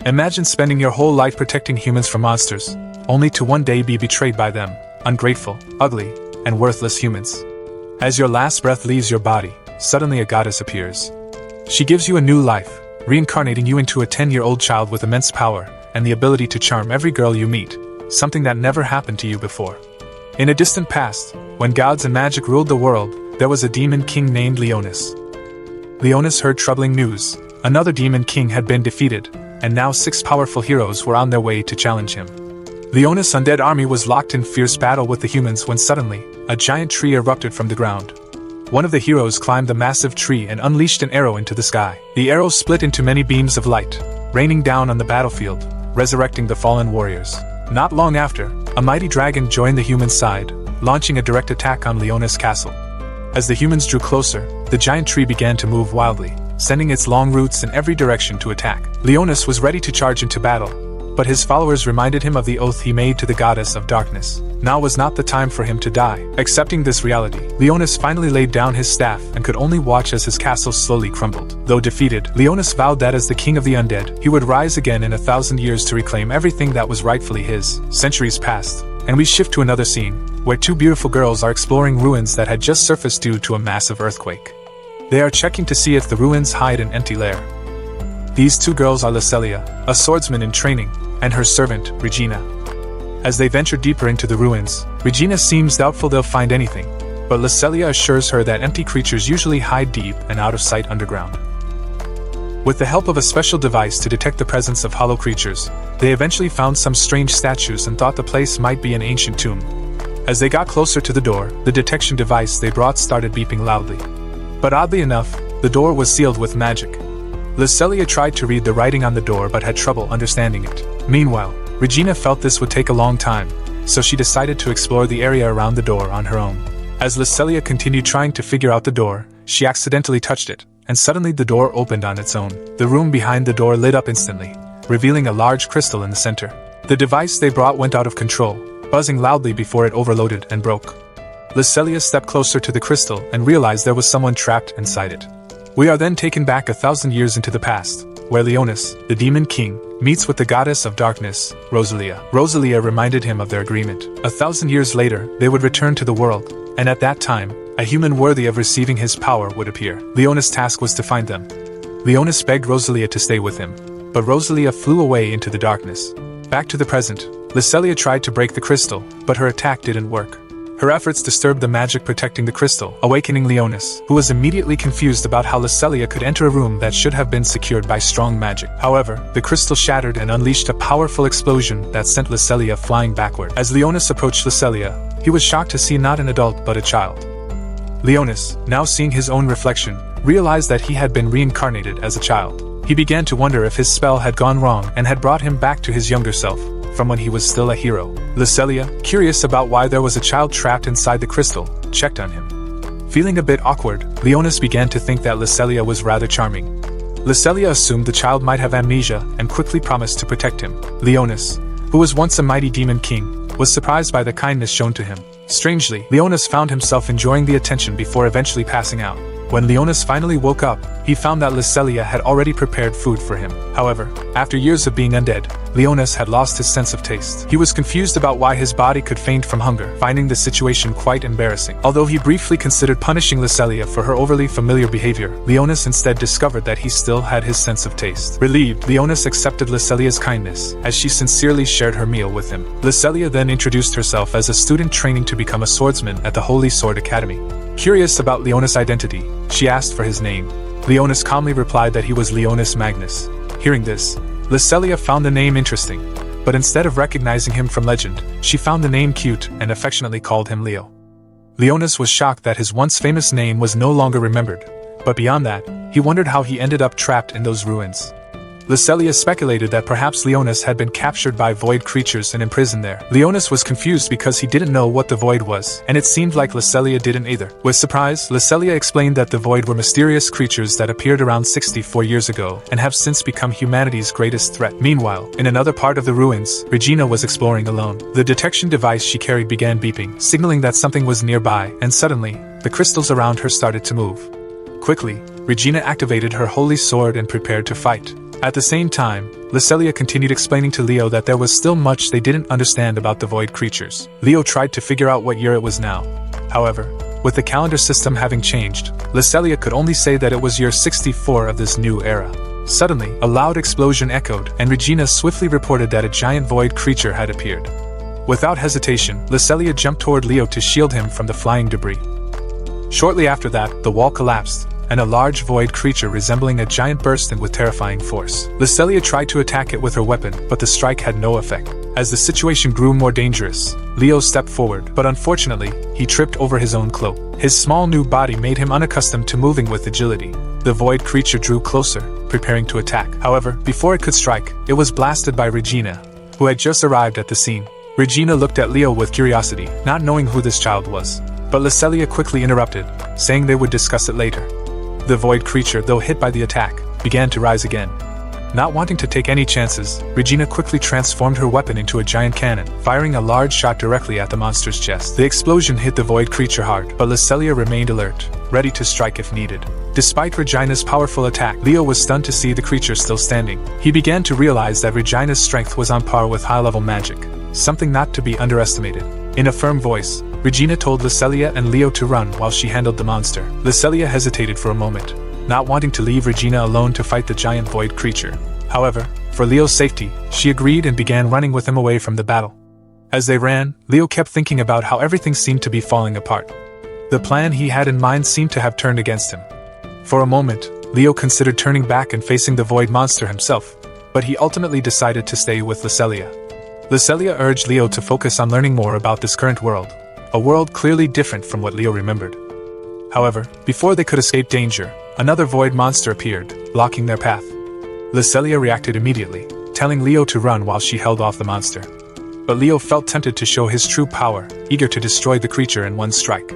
Imagine spending your whole life protecting humans from monsters, only to one day be betrayed by them, ungrateful, ugly, and worthless humans. As your last breath leaves your body, suddenly a goddess appears. She gives you a new life, reincarnating you into a 10-year-old child with immense power and the ability to charm every girl you meet, something that never happened to you before. In a distant past, when gods and magic ruled the world, there was a demon king named Leonis. Leonis heard troubling news. Another demon king had been defeated, and now 6 powerful heroes were on their way to challenge him. Leonis' undead army was locked in fierce battle with the humans when suddenly, a giant tree erupted from the ground. One of the heroes climbed the massive tree and unleashed an arrow into the sky. The arrow split into many beams of light, raining down on the battlefield, resurrecting the fallen warriors. Not long after, a mighty dragon joined the human side, launching a direct attack on Leonis' castle. As the humans drew closer, the giant tree began to move wildly, sending its long roots in every direction to attack. Leonis was ready to charge into battle, but his followers reminded him of the oath he made to the goddess of darkness. Now was not the time for him to die. Accepting this reality, Leonis finally laid down his staff and could only watch as his castle slowly crumbled. Though defeated, Leonis vowed that as the king of the undead, he would rise again in 1,000 years to reclaim everything that was rightfully his. Centuries passed, and we shift to another scene, where 2 beautiful girls are exploring ruins that had just surfaced due to a massive earthquake. They are checking to see if the ruins hide an empty lair. These 2 girls are Lycelia, a swordsman in training, and her servant, Regina. As they venture deeper into the ruins, Regina seems doubtful they'll find anything, but Lycelia assures her that empty creatures usually hide deep and out of sight underground. With the help of a special device to detect the presence of hollow creatures, they eventually found some strange statues and thought the place might be an ancient tomb. As they got closer to the door, the detection device they brought started beeping loudly. But oddly enough, the door was sealed with magic. Lycelia tried to read the writing on the door but had trouble understanding it. Meanwhile, Regina felt this would take a long time, so she decided to explore the area around the door on her own. As Lycelia continued trying to figure out the door, she accidentally touched it, and suddenly the door opened on its own. The room behind the door lit up instantly, revealing a large crystal in the center. The device they brought went out of control, buzzing loudly before it overloaded and broke. Lycelia stepped closer to the crystal and realized there was someone trapped inside it. We are then taken back 1,000 years into the past, where Leonis, the demon king, meets with the goddess of darkness, Rosalia. Rosalia reminded him of their agreement. 1,000 years later, they would return to the world, and at that time, a human worthy of receiving his power would appear. Leonis' task was to find them. Leonis begged Rosalia to stay with him, but Rosalia flew away into the darkness. Back to the present, Lycelia tried to break the crystal, but her attack didn't work. Her efforts disturbed the magic protecting the crystal, awakening Leonis, who was immediately confused about how Lycelia could enter a room that should have been secured by strong magic. However, the crystal shattered and unleashed a powerful explosion that sent Lycelia flying backward. As Leonis approached Lycelia, he was shocked to see not an adult but a child. Leonis, now seeing his own reflection, realized that he had been reincarnated as a child. He began to wonder if his spell had gone wrong and had brought him back to his younger self, from when he was still a hero. Lycelia, curious about why there was a child trapped inside the crystal, checked on him. Feeling a bit awkward, Leonis began to think that Lycelia was rather charming. Lycelia assumed the child might have amnesia and quickly promised to protect him. Leonis, who was once a mighty demon king, was surprised by the kindness shown to him. Strangely, Leonis found himself enjoying the attention before eventually passing out. When Leonis finally woke up, he found that Lycelia had already prepared food for him. However, after years of being undead, Leonis had lost his sense of taste. He was confused about why his body could faint from hunger, finding the situation quite embarrassing. Although he briefly considered punishing Lycelia for her overly familiar behavior, Leonis instead discovered that he still had his sense of taste. Relieved, Leonis accepted Lycelia's kindness, as she sincerely shared her meal with him. Lycelia then introduced herself as a student training to become a swordsman at the Holy Sword Academy. Curious about Leonis' identity, she asked for his name. Leonis calmly replied that he was Leonis Magnus. Hearing this, Lycelia found the name interesting, but instead of recognizing him from legend, she found the name cute and affectionately called him Leo. Leonis was shocked that his once famous name was no longer remembered, but beyond that, he wondered how he ended up trapped in those ruins. Lycelia speculated that perhaps Leonis had been captured by void creatures and imprisoned there. Leonis was confused because he didn't know what the void was, and it seemed like Lycelia didn't either. With surprise, Lycelia explained that the void were mysterious creatures that appeared around 64 years ago and have since become humanity's greatest threat. Meanwhile, in another part of the ruins, Regina was exploring alone. The detection device she carried began beeping, signaling that something was nearby, and suddenly, the crystals around her started to move. Quickly, Regina activated her holy sword and prepared to fight. At the same time, Lycelia continued explaining to Leo that there was still much they didn't understand about the void creatures. Leo tried to figure out what year it was now. However, with the calendar system having changed, Lycelia could only say that it was year 64 of this new era. Suddenly, a loud explosion echoed, and Regina swiftly reported that a giant void creature had appeared. Without hesitation, Lycelia jumped toward Leo to shield him from the flying debris. Shortly after that, the wall collapsed, and a large void creature resembling a giant burst in with terrifying force. Lycelia tried to attack it with her weapon, but the strike had no effect. As the situation grew more dangerous, Leo stepped forward, but unfortunately, he tripped over his own cloak. His small new body made him unaccustomed to moving with agility. The void creature drew closer, preparing to attack. However, before it could strike, it was blasted by Regina, who had just arrived at the scene. Regina looked at Leo with curiosity, not knowing who this child was. But Lycelia quickly interrupted, saying they would discuss it later. The void creature, though hit by the attack, began to rise again. Not wanting to take any chances, Regina quickly transformed her weapon into a giant cannon, firing a large shot directly at the monster's chest. The explosion hit the void creature hard, but Lycelia remained alert, ready to strike if needed. Despite Regina's powerful attack, Leo was stunned to see the creature still standing. He began to realize that Regina's strength was on par with high-level magic, something not to be underestimated. In a firm voice, Regina told Lycelia and Leo to run while she handled the monster. Lycelia hesitated for a moment, not wanting to leave Regina alone to fight the giant void creature. However, for Leo's safety, she agreed and began running with him away from the battle. As they ran, Leo kept thinking about how everything seemed to be falling apart. The plan he had in mind seemed to have turned against him. For a moment, Leo considered turning back and facing the void monster himself, but he ultimately decided to stay with Lycelia. Lycelia urged Leo to focus on learning more about this current world, a world clearly different from what Leo remembered. However, before they could escape danger, another void monster appeared, blocking their path. Lycelia reacted immediately, telling Leo to run while she held off the monster. But Leo felt tempted to show his true power, eager to destroy the creature in one strike.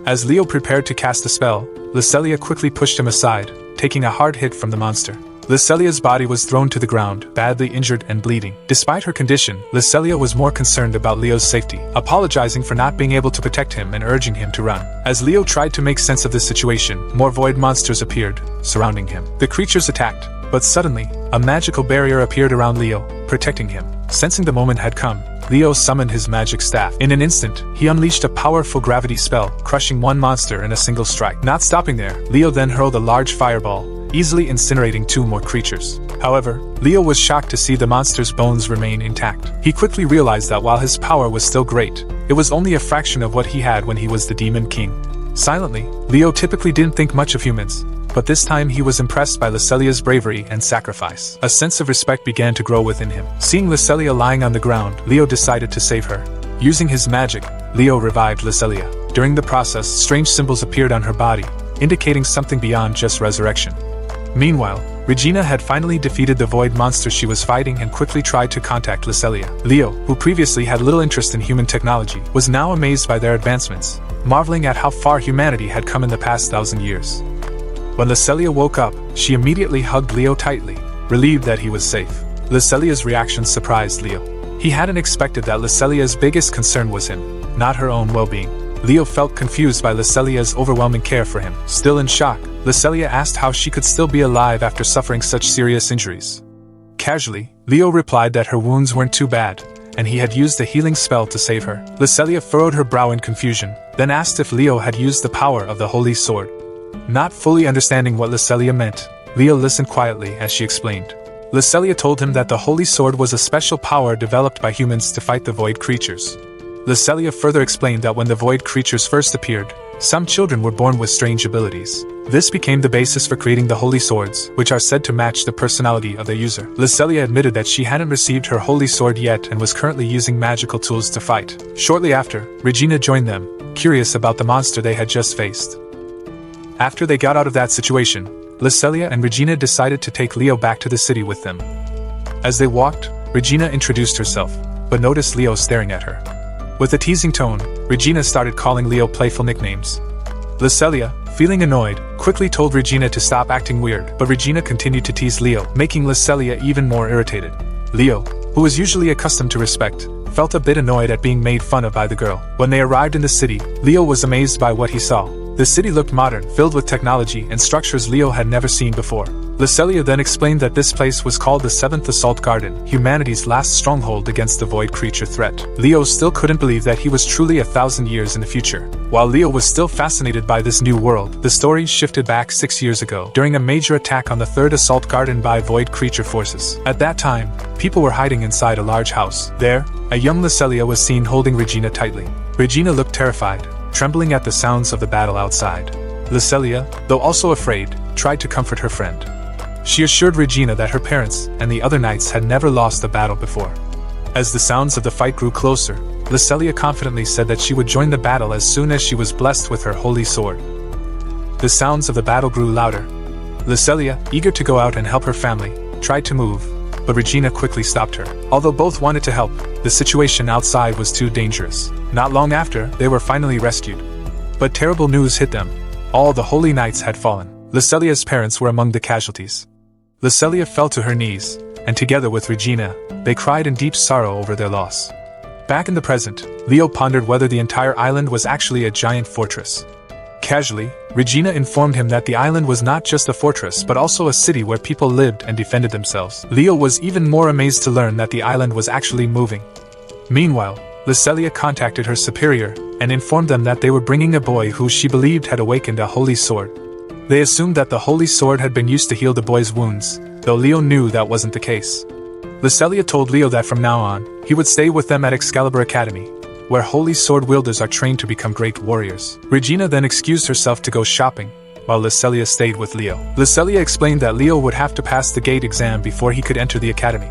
As Leo prepared to cast a spell, Lycelia quickly pushed him aside, taking a hard hit from the monster. Lycelia's body was thrown to the ground, badly injured and bleeding. Despite her condition, Lycelia was more concerned about Leo's safety, apologizing for not being able to protect him and urging him to run. As Leo tried to make sense of the situation, more void monsters appeared, surrounding him. The creatures attacked, but suddenly, a magical barrier appeared around Leo, protecting him. Sensing the moment had come, Leo summoned his magic staff. In an instant, he unleashed a powerful gravity spell, crushing one monster in a single strike. Not stopping there, Leo then hurled a large fireball, easily incinerating two more creatures. However, Leo was shocked to see the monster's bones remain intact. He quickly realized that while his power was still great, it was only a fraction of what he had when he was the Demon King. Silently, Leo typically didn't think much of humans, but this time he was impressed by Lycelia's bravery and sacrifice. A sense of respect began to grow within him. Seeing Lycelia lying on the ground, Leo decided to save her. Using his magic, Leo revived Lycelia. During the process, strange symbols appeared on her body, indicating something beyond just resurrection. Meanwhile, Regina had finally defeated the void monster she was fighting and quickly tried to contact Lycelia. Leo, who previously had little interest in human technology, was now amazed by their advancements, marveling at how far humanity had come in the past 1,000 years. When Lycelia woke up, she immediately hugged Leo tightly, relieved that he was safe. Lycelia's reaction surprised Leo. He hadn't expected that Lycelia's biggest concern was him, not her own well-being. Leo felt confused by Lycelia's overwhelming care for him. Still in shock, Lycelia asked how she could still be alive after suffering such serious injuries. Casually, Leo replied that her wounds weren't too bad, and he had used a healing spell to save her. Lycelia furrowed her brow in confusion, then asked if Leo had used the power of the Holy Sword. Not fully understanding what Lycelia meant, Leo listened quietly as she explained. Lycelia told him that the Holy Sword was a special power developed by humans to fight the void creatures. Lycelia further explained that when the void creatures first appeared, some children were born with strange abilities. This became the basis for creating the Holy Swords, which are said to match the personality of the user. Lycelia admitted that she hadn't received her Holy Sword yet and was currently using magical tools to fight. Shortly after, Regina joined them, curious about the monster they had just faced. After they got out of that situation, Lycelia and Regina decided to take Leo back to the city with them. As they walked, Regina introduced herself, but noticed Leo staring at her. With a teasing tone, Regina started calling Leo playful nicknames. Lycelia, feeling annoyed, quickly told Regina to stop acting weird, but Regina continued to tease Leo, making Lycelia even more irritated. Leo, who was usually accustomed to respect, felt a bit annoyed at being made fun of by the girl. When they arrived in the city, Leo was amazed by what he saw. The city looked modern, filled with technology and structures Leo had never seen before. Lycelia then explained that this place was called the 7th Assault Garden, humanity's last stronghold against the void creature threat. Leo still couldn't believe that he was truly 1,000 years in the future. While Leo was still fascinated by this new world, the story shifted back 6 years ago, during a major attack on the 3rd Assault Garden by void creature forces. At that time, people were hiding inside a large house. There, a young Lycelia was seen holding Regina tightly. Regina looked terrified, trembling at the sounds of the battle outside. Lycelia, though also afraid, tried to comfort her friend. She assured Regina that her parents and the other knights had never lost a battle before. As the sounds of the fight grew closer, Lycelia confidently said that she would join the battle as soon as she was blessed with her holy sword. The sounds of the battle grew louder. Lycelia, eager to go out and help her family, tried to move, but Regina quickly stopped her. Although both wanted to help, the situation outside was too dangerous. Not long after, they were finally rescued. But terrible news hit them. All the holy knights had fallen. Lycelia's parents were among the casualties. Lycelia fell to her knees, and together with Regina, they cried in deep sorrow over their loss. Back in the present, Leo pondered whether the entire island was actually a giant fortress. Casually, Regina informed him that the island was not just a fortress but also a city where people lived and defended themselves. Leo was even more amazed to learn that the island was actually moving. Meanwhile, Lycelia contacted her superior and informed them that they were bringing a boy who she believed had awakened a holy sword. They assumed that the holy sword had been used to heal the boy's wounds, though Leo knew that wasn't the case. Lycelia told Leo that from now on, he would stay with them at Excalibur Academy, where holy sword wielders are trained to become great warriors. Regina then excused herself to go shopping, while Lycelia stayed with Leo. Lycelia explained that Leo would have to pass the gate exam before he could enter the academy.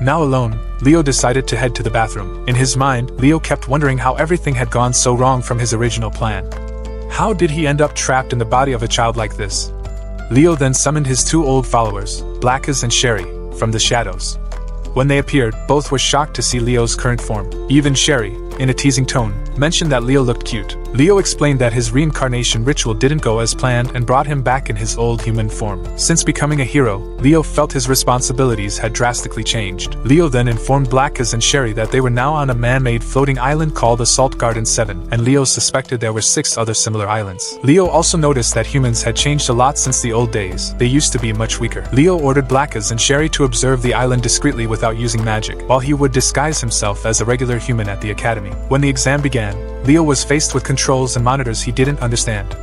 Now alone, Leo decided to head to the bathroom. In his mind, Leo kept wondering how everything had gone so wrong from his original plan. How did he end up trapped in the body of a child like this? Leo then summoned his 2 old followers, Blackus and Sherry, from the shadows. When they appeared, both were shocked to see Leo's current form. Even Sherry, in a teasing tone, mentioned that Leo looked cute. Leo explained that his reincarnation ritual didn't go as planned and brought him back in his old human form. Since becoming a hero, Leo felt his responsibilities had drastically changed. Leo then informed Blackus and Sherry that they were now on a man-made floating island called Assault Garden 7, and Leo suspected there were 6 other similar islands. Leo also noticed that humans had changed a lot since the old days. They used to be much weaker. Leo ordered Blackus and Sherry to observe the island discreetly without using magic, while he would disguise himself as a regular human at the academy. When the exam began, Leo was faced with controls and monitors he didn't understand.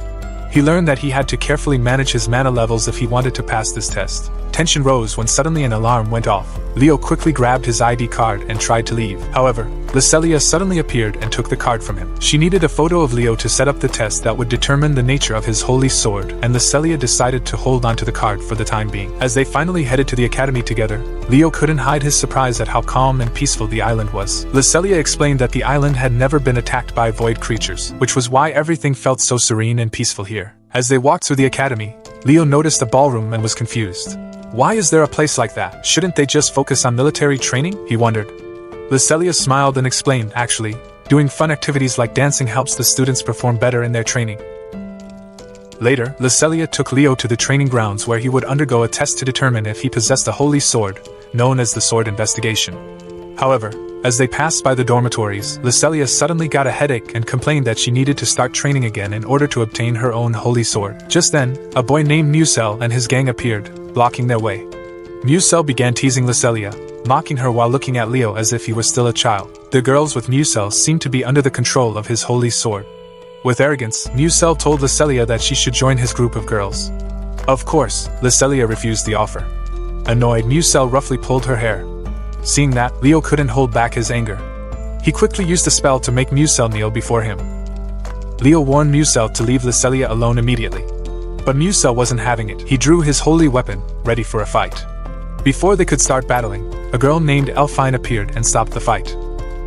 He learned that he had to carefully manage his mana levels if he wanted to pass this test. Tension rose when suddenly an alarm went off. Leo quickly grabbed his ID card and tried to leave. However, Lycelia suddenly appeared and took the card from him. She needed a photo of Leo to set up the test that would determine the nature of his holy sword, and Lycelia decided to hold onto the card for the time being. As they finally headed to the academy together, Leo couldn't hide his surprise at how calm and peaceful the island was. Lycelia explained that the island had never been attacked by void creatures, which was why everything felt so serene and peaceful here. As they walked through the academy, Leo noticed a ballroom and was confused. Why is there a place like that? Shouldn't they just focus on military training? He wondered. Lycelia smiled and explained, actually, doing fun activities like dancing helps the students perform better in their training. Later, Lycelia took Leo to the training grounds where he would undergo a test to determine if he possessed a holy sword, known as the Sword Investigation. However, as they passed by the dormitories, Lycelia suddenly got a headache and complained that she needed to start training again in order to obtain her own holy sword. Just then, a boy named Musel and his gang appeared, blocking their way. Musel began teasing Lycelia, mocking her while looking at Leo as if he were still a child. The girls with Musel seemed to be under the control of his holy sword. With arrogance, Musel told Lycelia that she should join his group of girls. Of course, Lycelia refused the offer. Annoyed, Musel roughly pulled her hair. Seeing that, Leo couldn't hold back his anger. He quickly used a spell to make Musel kneel before him. Leo warned Musel to leave Lycelia alone immediately. But Musel wasn't having it. He drew his holy weapon, ready for a fight. Before they could start battling, a girl named Elfine appeared and stopped the fight.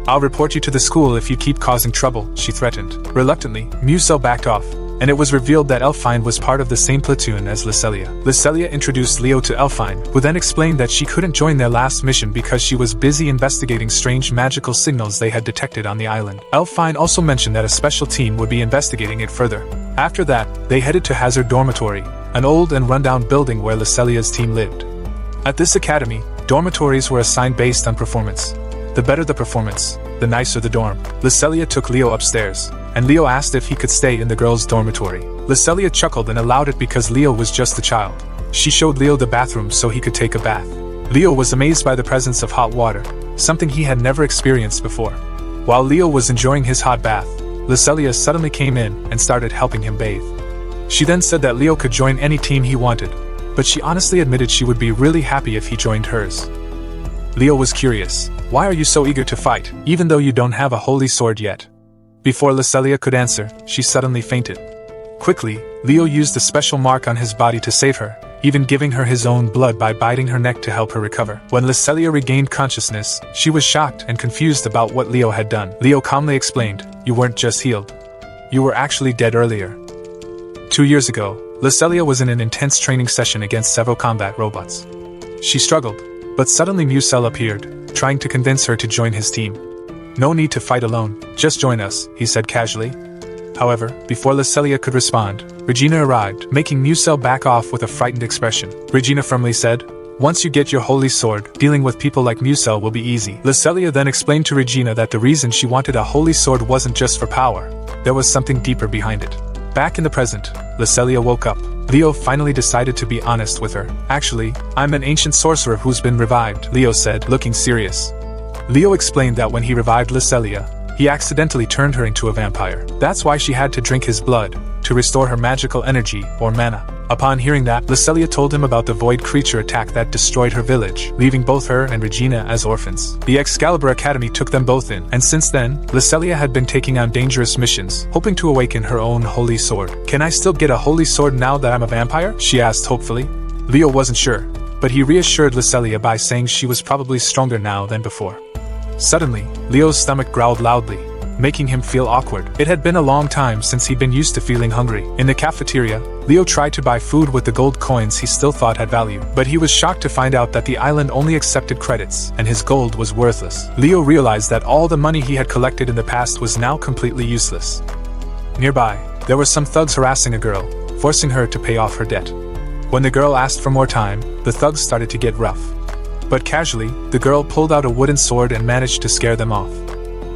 "I'll report you to the school if you keep causing trouble," she threatened. Reluctantly, Musel backed off, and it was revealed that Elfine was part of the same platoon as Lycelia. Lycelia introduced Leo to Elfine, who then explained that she couldn't join their last mission because she was busy investigating strange magical signals they had detected on the island. Elfine also mentioned that a special team would be investigating it further. After that, they headed to Hazard Dormitory, an old and rundown building where Lycelia's team lived. At this academy, dormitories were assigned based on performance. The better the performance, the nicer the dorm. Lesselia took Leo upstairs, and Leo asked if he could stay in the girls' dormitory. Lesselia chuckled and allowed it because Leo was just a child. She showed Leo the bathroom so he could take a bath. Leo was amazed by the presence of hot water, something he had never experienced before. While Leo was enjoying his hot bath, Lesselia suddenly came in and started helping him bathe. She then said that Leo could join any team he wanted, but she honestly admitted she would be really happy if he joined hers. Leo was curious. Why are you so eager to fight, even though you don't have a holy sword yet? Before Lesselia could answer, she suddenly fainted. Quickly, Leo used a special mark on his body to save her, even giving her his own blood by biting her neck to help her recover. When Lesselia regained consciousness, she was shocked and confused about what Leo had done. Leo calmly explained, "You weren't just healed. You were actually dead earlier." 2 years ago, Lesselia was in an intense training session against several combat robots. She struggled, but suddenly Musel appeared, trying to convince her to join his team. "No need to fight alone, just join us," he said casually. However, before Lesselia could respond, Regina arrived, making Musel back off with a frightened expression. Regina firmly said, "Once you get your holy sword, dealing with people like Musel will be easy." Lesselia then explained to Regina that the reason she wanted a holy sword wasn't just for power. There was something deeper behind it. Back in the present, Lesselia woke up. Leo finally decided to be honest with her. "Actually, I'm an ancient sorcerer who's been revived," Leo said, looking serious. Leo explained that when he revived Lesselia, he accidentally turned her into a vampire. That's why she had to drink his blood, to restore her magical energy, or mana. Upon hearing that, Lesselia told him about the void creature attack that destroyed her village, leaving both her and Regina as orphans. The Excalibur Academy took them both in, and since then, Lesselia had been taking on dangerous missions, hoping to awaken her own holy sword. "Can I still get a holy sword now that I'm a vampire?" she asked hopefully. Leo wasn't sure, but he reassured Lesselia by saying she was probably stronger now than before. Suddenly, Leo's stomach growled loudly, making him feel awkward. It had been a long time since he'd been used to feeling hungry. In the cafeteria, Leo tried to buy food with the gold coins he still thought had value, but he was shocked to find out that the island only accepted credits, and his gold was worthless. Leo realized that all the money he had collected in the past was now completely useless. Nearby, there were some thugs harassing a girl, forcing her to pay off her debt. When the girl asked for more time, the thugs started to get rough. But casually, the girl pulled out a wooden sword and managed to scare them off.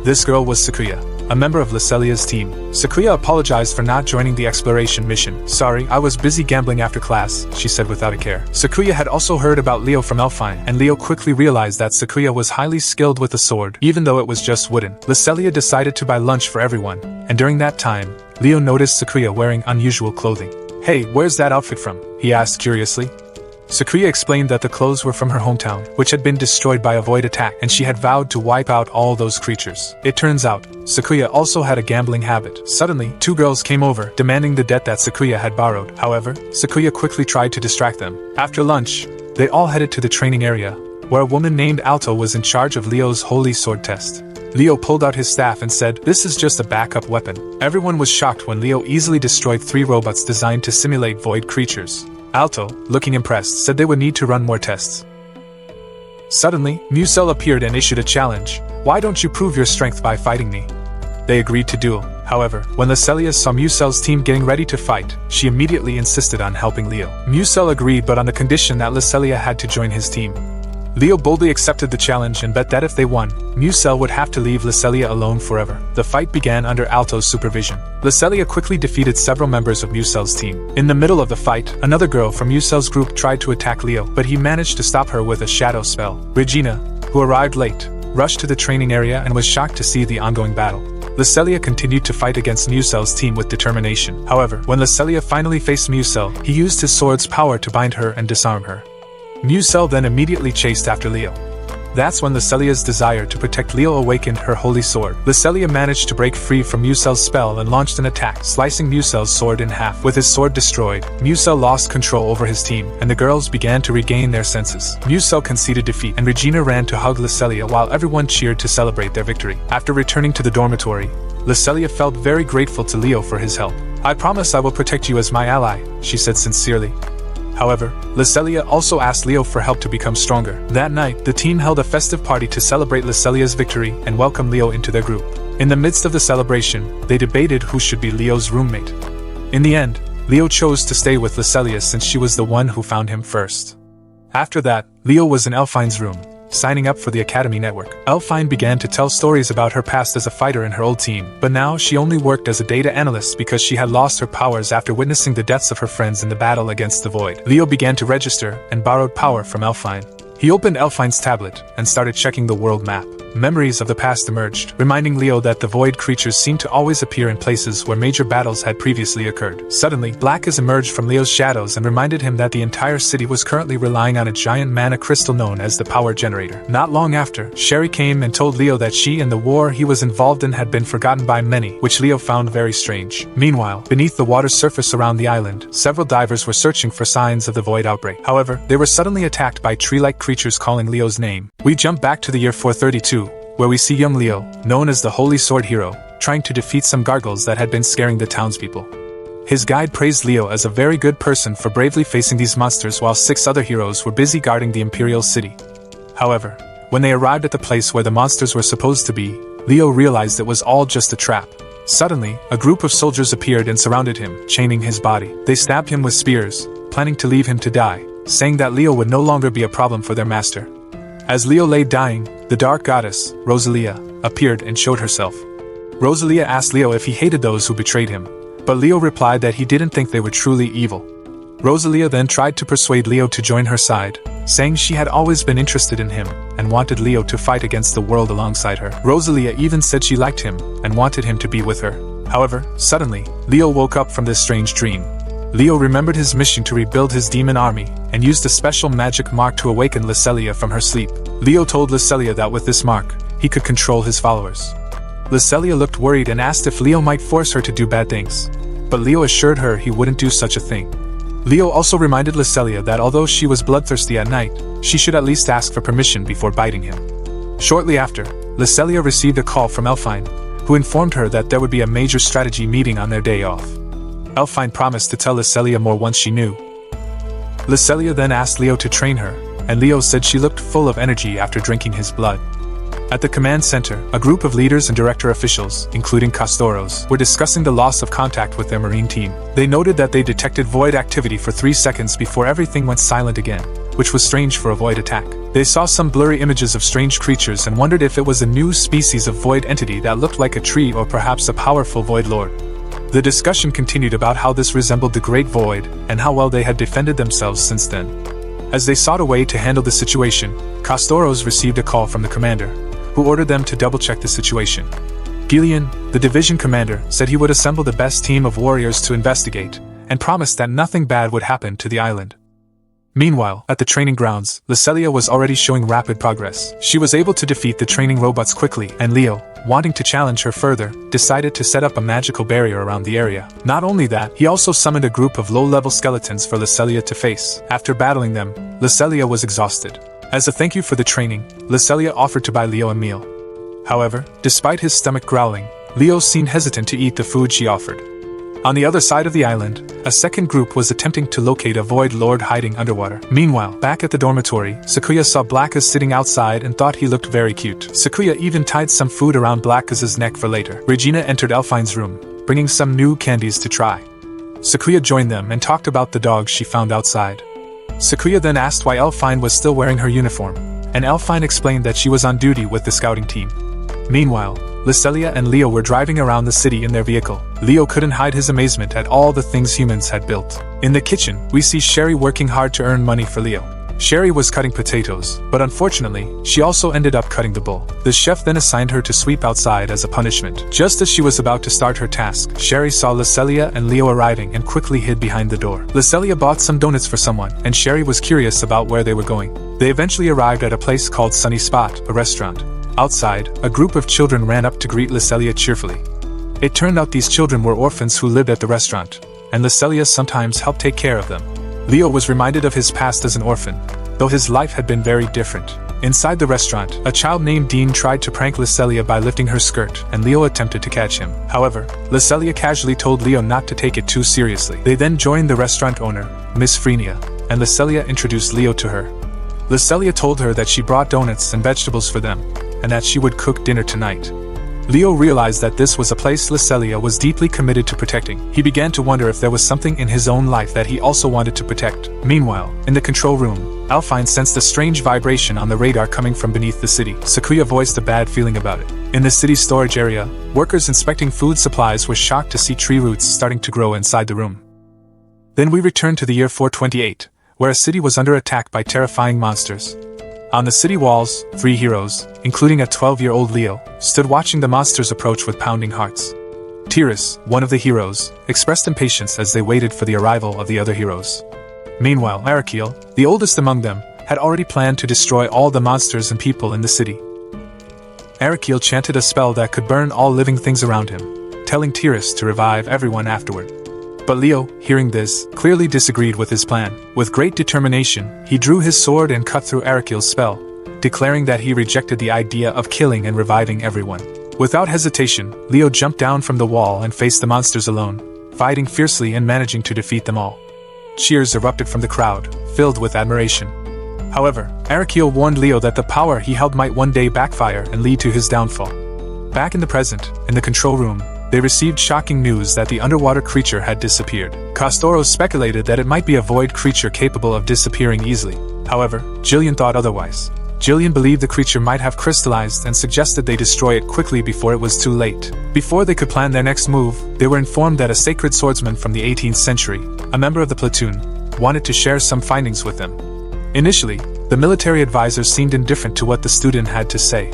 This girl was Sakuya, a member of Lesselia's team. Sakuya apologized for not joining the exploration mission. "Sorry, I was busy gambling after class," she said without a care. Sakuya had also heard about Leo from Elfine, and Leo quickly realized that Sakuya was highly skilled with the sword, even though it was just wooden. Lesselia decided to buy lunch for everyone, and during that time, Leo noticed Sakuya wearing unusual clothing. "Hey, where's that outfit from?" he asked curiously. Sakuya explained that the clothes were from her hometown, which had been destroyed by a void attack, and she had vowed to wipe out all those creatures. It turns out, Sakuya also had a gambling habit. Suddenly, 2 girls came over, demanding the debt that Sakuya had borrowed. However, Sakuya quickly tried to distract them. After lunch, they all headed to the training area, where a woman named Alto was in charge of Leo's holy sword test. Leo pulled out his staff and said, "This is just a backup weapon." Everyone was shocked when Leo easily destroyed 3 robots designed to simulate void creatures. Alto, looking impressed, said they would need to run more tests. Suddenly, Musel appeared and issued a challenge. "Why don't you prove your strength by fighting me?" They agreed to duel. However, when Lesselia saw Musel's team getting ready to fight, she immediately insisted on helping Leo. Musel agreed, but on the condition that Lesselia had to join his team. Leo boldly accepted the challenge and bet that if they won, Musel would have to leave Lesselia alone forever. The fight began under Alto's supervision. Lesselia quickly defeated several members of Musel's team. In the middle of the fight, another girl from Musel's group tried to attack Leo, but he managed to stop her with a shadow spell. Regina, who arrived late, rushed to the training area and was shocked to see the ongoing battle. Lesselia continued to fight against Musel's team with determination. However, when Lesselia finally faced Musel, he used his sword's power to bind her and disarm her. Musel then immediately chased after Leo. That's when Lesselia's desire to protect Leo awakened her holy sword. Lesselia managed to break free from Musel's spell and launched an attack, slicing Musel's sword in half. With his sword destroyed, Musel lost control over his team, and the girls began to regain their senses. Musel conceded defeat, and Regina ran to hug Lesselia while everyone cheered to celebrate their victory. After returning to the dormitory, Lesselia felt very grateful to Leo for his help. "I promise I will protect you as my ally," she said sincerely. However, Lesselia also asked Leo for help to become stronger. That night, the team held a festive party to celebrate Lesselia's victory and welcome Leo into their group. In the midst of the celebration, they debated who should be Leo's roommate. In the end, Leo chose to stay with Lesselia since she was the one who found him first. After that, Leo was in Elfine's room, signing up for the Academy network. Elfine began to tell stories about her past as a fighter in her old team, but now she only worked as a data analyst because she had lost her powers after witnessing the deaths of her friends in the battle against the Void. Leo began to register and borrowed power from Elfine. He opened Elfine's tablet and started checking the world map. Memories of the past emerged, reminding Leo that the Void creatures seemed to always appear in places where major battles had previously occurred. Suddenly, Blackus emerged from Leo's shadows and reminded him that the entire city was currently relying on a giant mana crystal known as the power generator. Not long after, Sherry came and told Leo that she and the war he was involved in had been forgotten by many, which Leo found very strange. Meanwhile, beneath the water's surface around the island, several divers were searching for signs of the Void outbreak. However, they were suddenly attacked by tree-like creatures calling Leo's name. We jump back to the year 432, where we see young Leo, known as the Holy Sword Hero, trying to defeat some gargoyles that had been scaring the townspeople. His guide praised Leo as a very good person for bravely facing these monsters while 6 other heroes were busy guarding the Imperial City. However, when they arrived at the place where the monsters were supposed to be, Leo realized it was all just a trap. Suddenly, a group of soldiers appeared and surrounded him, chaining his body. They stabbed him with spears, planning to leave him to die, saying that Leo would no longer be a problem for their master. As Leo lay dying, the dark goddess, Rosalia, appeared and showed herself. Rosalia asked Leo if he hated those who betrayed him, but Leo replied that he didn't think they were truly evil. Rosalia then tried to persuade Leo to join her side, saying she had always been interested in him and wanted Leo to fight against the world alongside her. Rosalia even said she liked him and wanted him to be with her. However, suddenly, Leo woke up from this strange dream. Leo remembered his mission to rebuild his demon army, and used a special magic mark to awaken Lycelia from her sleep. Leo told Lycelia that with this mark, he could control his followers. Lycelia looked worried and asked if Leo might force her to do bad things, but Leo assured her he wouldn't do such a thing. Leo also reminded Lycelia that although she was bloodthirsty at night, she should at least ask for permission before biting him. Shortly after, Lycelia received a call from Elfine, who informed her that there would be a major strategy meeting on their day off. Elfine promised to tell Lycelia more once she knew. Lycelia then asked Leo to train her, and Leo said she looked full of energy after drinking his blood. At the command center, a group of leaders and director officials, including Castoros, were discussing the loss of contact with their marine team. They noted that they detected void activity for 3 seconds before everything went silent again, which was strange for a void attack. They saw some blurry images of strange creatures and wondered if it was a new species of void entity that looked like a tree or perhaps a powerful void lord. The discussion continued about how this resembled the Great Void, and how well they had defended themselves since then. As they sought a way to handle the situation, Castoros received a call from the commander, who ordered them to double-check the situation. Gillian, the division commander, said he would assemble the best team of warriors to investigate, and promised that nothing bad would happen to the island. Meanwhile, at the training grounds, Lycelia was already showing rapid progress. She was able to defeat the training robots quickly, and Leo, wanting to challenge her further, decided to set up a magical barrier around the area. Not only that, he also summoned a group of low-level skeletons for Lycelia to face. After battling them, Lycelia was exhausted. As a thank you for the training, Lycelia offered to buy Leo a meal. However, despite his stomach growling, Leo seemed hesitant to eat the food she offered. On the other side of the island, a second group was attempting to locate a void lord hiding underwater. Meanwhile, back at the dormitory, Sakuya saw Blackus sitting outside and thought he looked very cute. Sakuya even tied some food around Blackus's neck for later. Regina entered Elfine's room, bringing some new candies to try. Sakuya joined them and talked about the dog she found outside. Sakuya then asked why Elfine was still wearing her uniform, and Elfine explained that she was on duty with the scouting team. Meanwhile, Lycelia and Leo were driving around the city in their vehicle. Leo couldn't hide his amazement at all the things humans had built. In the kitchen, we see Sherry working hard to earn money for Leo. Sherry was cutting potatoes, but unfortunately, she also ended up cutting the bull. The chef then assigned her to sweep outside as a punishment. Just as she was about to start her task, Sherry saw Lycelia and Leo arriving and quickly hid behind the door. Lycelia bought some donuts for someone, and Sherry was curious about where they were going. They eventually arrived at a place called Sunny Spot, a restaurant. Outside, a group of children ran up to greet Lycelia cheerfully. It turned out these children were orphans who lived at the restaurant, and Lycelia sometimes helped take care of them. Leo was reminded of his past as an orphan, though his life had been very different. Inside the restaurant, a child named Dean tried to prank Lycelia by lifting her skirt, and Leo attempted to catch him. However, Lycelia casually told Leo not to take it too seriously. They then joined the restaurant owner, Miss Frenia, and Lycelia introduced Leo to her. Lycelia told her that she brought donuts and vegetables for them, and that she would cook dinner tonight. Leo realized that this was a place Lycelia was deeply committed to protecting. He began to wonder if there was something in his own life that he also wanted to protect. Meanwhile, in the control room, Alphine sensed a strange vibration on the radar coming from beneath the city. Sakuya voiced a bad feeling about it. In the city's storage area, workers inspecting food supplies were shocked to see tree roots starting to grow inside the room. Then we returned to the year 428, where a city was under attack by terrifying monsters. On the city walls, 3 heroes, including a 12-year-old Leo, stood watching the monsters approach with pounding hearts. Tiras, one of the heroes, expressed impatience as they waited for the arrival of the other heroes. Meanwhile, Arakiel, the oldest among them, had already planned to destroy all the monsters and people in the city. Arakiel chanted a spell that could burn all living things around him, telling Tiras to revive everyone afterward. But Leo, hearing this, clearly disagreed with his plan. With great determination, he drew his sword and cut through Arakiel's spell, declaring that he rejected the idea of killing and reviving everyone. Without hesitation, Leo jumped down from the wall and faced the monsters alone, fighting fiercely and managing to defeat them all. Cheers erupted from the crowd, filled with admiration. However, Arakiel warned Leo that the power he held might one day backfire and lead to his downfall. Back in the present, in the control room, they received shocking news that the underwater creature had disappeared. Castoros speculated that it might be a void creature capable of disappearing easily. However, Jillian thought otherwise. Jillian believed the creature might have crystallized and suggested they destroy it quickly before it was too late. Before they could plan their next move, they were informed that a sacred swordsman from the 18th century, a member of the platoon, wanted to share some findings with them. Initially, the military advisors seemed indifferent to what the student had to say.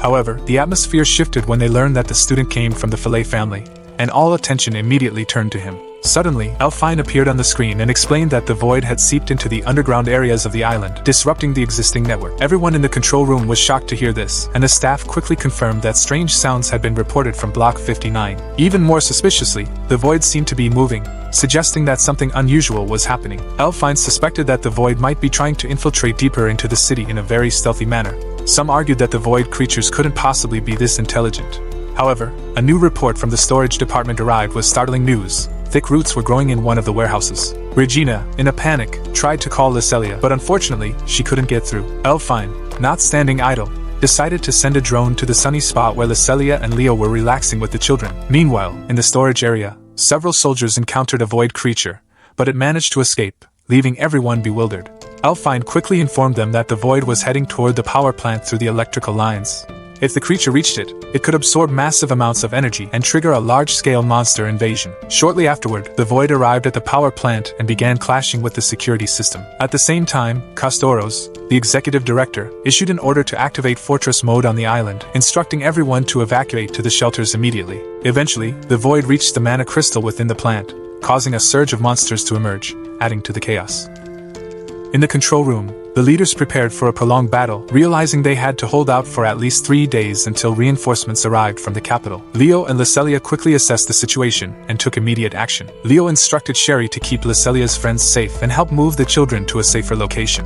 However, the atmosphere shifted when they learned that the student came from the Fillet family, and all attention immediately turned to him. Suddenly, Alphine appeared on the screen and explained that the void had seeped into the underground areas of the island, disrupting the existing network. Everyone in the control room was shocked to hear this, and the staff quickly confirmed that strange sounds had been reported from Block 59. Even more suspiciously, the void seemed to be moving, suggesting that something unusual was happening. Alphine suspected that the void might be trying to infiltrate deeper into the city in a very stealthy manner. Some argued that the void creatures couldn't possibly be this intelligent. However, a new report from the storage department arrived with startling news. Thick roots were growing in one of the warehouses. Regina, in a panic, tried to call Lycelia, but unfortunately, she couldn't get through. Alphine, not standing idle, decided to send a drone to the sunny spot where Lycelia and Leo were relaxing with the children. Meanwhile, in the storage area, several soldiers encountered a void creature, but it managed to escape, leaving everyone bewildered. Alphine quickly informed them that the void was heading toward the power plant through the electrical lines. If the creature reached it, it could absorb massive amounts of energy and trigger a large-scale monster invasion. Shortly afterward, the void arrived at the power plant and began clashing with the security system. At the same time, Castoros, the executive director, issued an order to activate fortress mode on the island, instructing everyone to evacuate to the shelters immediately. Eventually, the void reached the mana crystal within the plant, causing a surge of monsters to emerge, adding to the chaos. In the control room, the leaders prepared for a prolonged battle, realizing they had to hold out for at least 3 days until reinforcements arrived from the capital. Leo and Lycelia quickly assessed the situation and took immediate action. Leo instructed Sherry to keep Lycelia's friends safe and help move the children to a safer location.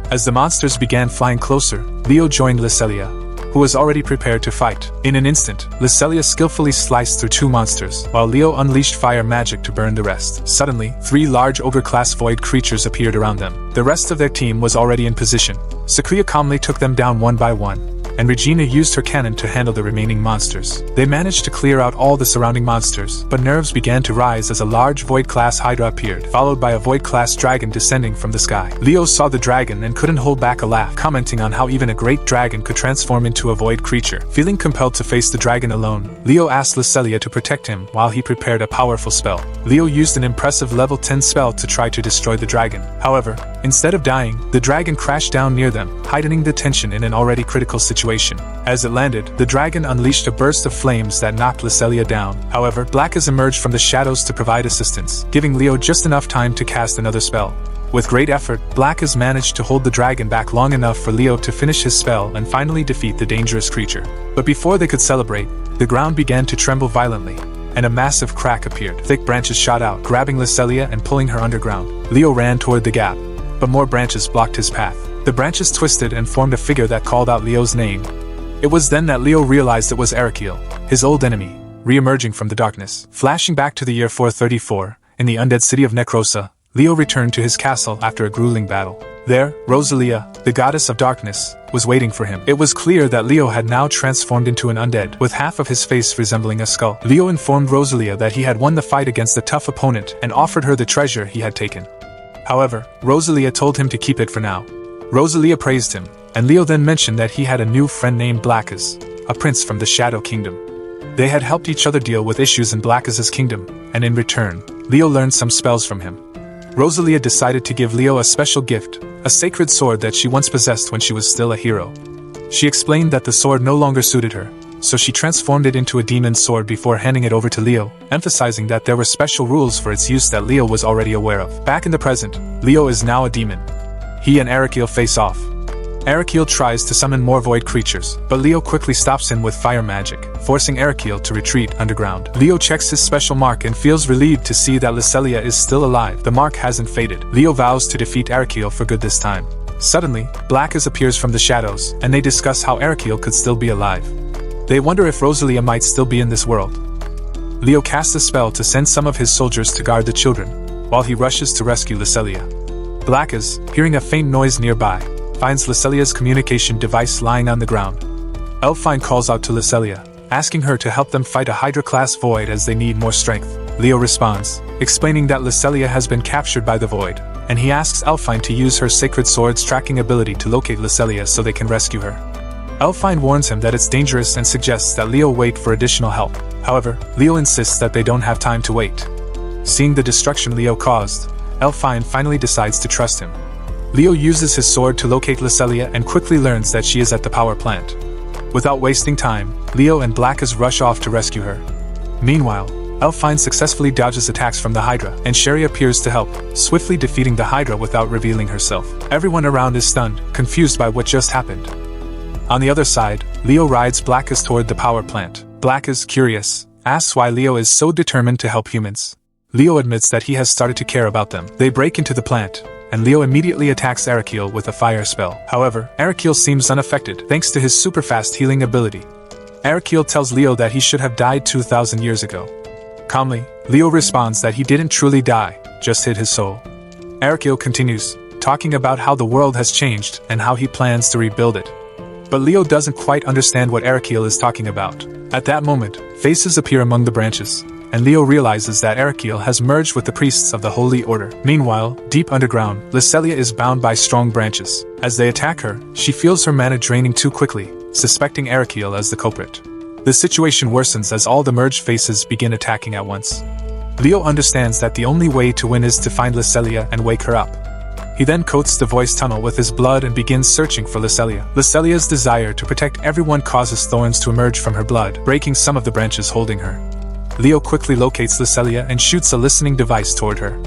As the monsters began flying closer, Leo joined Lycelia, who was already prepared to fight. In an instant, Lycelia skillfully sliced through 2 monsters, while Leo unleashed fire magic to burn the rest. Suddenly, 3 large ogre-class void creatures appeared around them. The rest of their team was already in position. Sakuya calmly took them down one by one, and Regina used her cannon to handle the remaining monsters. They managed to clear out all the surrounding monsters, but nerves began to rise as a large void-class hydra appeared, followed by a void-class dragon descending from the sky. Leo saw the dragon and couldn't hold back a laugh, commenting on how even a great dragon could transform into a void creature. Feeling compelled to face the dragon alone, Leo asked Lycelia to protect him while he prepared a powerful spell. Leo used an impressive level 10 spell to try to destroy the dragon. However, instead of dying, the dragon crashed down near them, heightening the tension in an already critical situation. As it landed, the dragon unleashed a burst of flames that knocked Lycelia down. However, Blackas emerged from the shadows to provide assistance, giving Leo just enough time to cast another spell. With great effort, Blackas managed to hold the dragon back long enough for Leo to finish his spell and finally defeat the dangerous creature. But before they could celebrate, the ground began to tremble violently, and a massive crack appeared. Thick branches shot out, grabbing Lycelia and pulling her underground. Leo ran toward the gap, but more branches blocked his path. The branches twisted and formed a figure that called out Leo's name. It was then that Leo realized it was Arakiel, his old enemy, re-emerging from the darkness. Flashing back to the year 434, in the undead city of Necrosa, Leo returned to his castle after a grueling battle. There, Rosalia, the goddess of darkness, was waiting for him. It was clear that Leo had now transformed into an undead, with half of his face resembling a skull. Leo informed Rosalia that he had won the fight against a tough opponent and offered her the treasure he had taken. However, Rosalia told him to keep it for now. Rosalia praised him, and Leo then mentioned that he had a new friend named Blackus, a prince from the Shadow Kingdom. They had helped each other deal with issues in Blackus's kingdom, and in return, Leo learned some spells from him. Rosalia decided to give Leo a special gift, a sacred sword that she once possessed when she was still a hero. She explained that the sword no longer suited her, so she transformed it into a demon's sword before handing it over to Leo, emphasizing that there were special rules for its use that Leo was already aware of. Back in the present, Leo is now a demon. He and Arakiel face off. Arakiel tries to summon more void creatures, but Leo quickly stops him with fire magic, forcing Arakiel to retreat underground. Leo checks his special mark and feels relieved to see that Lycelia is still alive. The mark hasn't faded. Leo vows to defeat Arakiel for good this time. Suddenly, Blackus appears from the shadows, and they discuss how Arakiel could still be alive. They wonder if Rosalia might still be in this world. Leo casts a spell to send some of his soldiers to guard the children, while he rushes to rescue Lycelia. Blackus, hearing a faint noise nearby, finds Lycelia's communication device lying on the ground. Elfine calls out to Lycelia, asking her to help them fight a Hydra-class void as they need more strength. Leo responds, explaining that Lycelia has been captured by the void, and he asks Elfine to use her sacred sword's tracking ability to locate Lycelia so they can rescue her. Elfine warns him that it's dangerous and suggests that Leo wait for additional help. However, Leo insists that they don't have time to wait. Seeing the destruction Leo caused, Elfine finally decides to trust him. Leo uses his sword to locate Lycelia and quickly learns that she is at the power plant. Without wasting time, Leo and Blackus rush off to rescue her. Meanwhile, Elfine successfully dodges attacks from the Hydra, and Sherry appears to help, swiftly defeating the Hydra without revealing herself. Everyone around is stunned, confused by what just happened. On the other side, Leo rides Blackus toward the power plant. Blackus, curious, asks why Leo is so determined to help humans. Leo admits that he has started to care about them. They break into the plant, and Leo immediately attacks Arakiel with a fire spell. However, Arakiel seems unaffected thanks to his super-fast healing ability. Arakiel tells Leo that he should have died 2,000 years ago. Calmly, Leo responds that he didn't truly die, just hid his soul. Arakiel continues, talking about how the world has changed and how he plans to rebuild it. But Leo doesn't quite understand what Arakiel is talking about. At that moment, faces appear among the branches, and Leo realizes that Arakiel has merged with the priests of the Holy Order. Meanwhile, deep underground, Lycelia is bound by strong branches. As they attack her, she feels her mana draining too quickly, suspecting Arakiel as the culprit. The situation worsens as all the merged faces begin attacking at once. Leo understands that the only way to win is to find Lycelia and wake her up. He then coats the voice tunnel with his blood and begins searching for Lycelia. Lycelia's desire to protect everyone causes thorns to emerge from her blood, breaking some of the branches holding her. Leo quickly locates Lycelia and shoots a listening device toward her.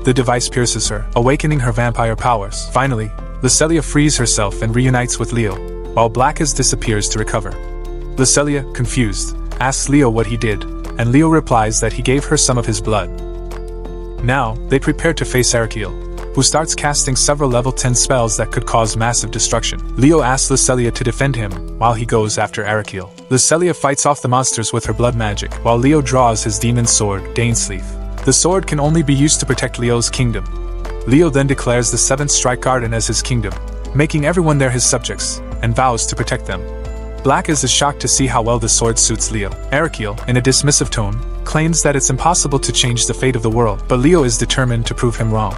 The device pierces her, awakening her vampire powers. Finally, Lycelia frees herself and reunites with Leo, while Blackus disappears to recover. Lycelia, confused, asks Leo what he did, and Leo replies that he gave her some of his blood. Now, they prepare to face Arakiel, who starts casting several level 10 spells that could cause massive destruction. Leo asks Lycelia to defend him, while he goes after Arakiel. Lycelia fights off the monsters with her blood magic, while Leo draws his demon sword, Dainsleif. The sword can only be used to protect Leo's kingdom. Leo then declares the 7th Strike Garden as his kingdom, making everyone there his subjects, and vows to protect them. Blackus is shocked to see how well the sword suits Leo. Arakiel, in a dismissive tone, claims that it's impossible to change the fate of the world, but Leo is determined to prove him wrong.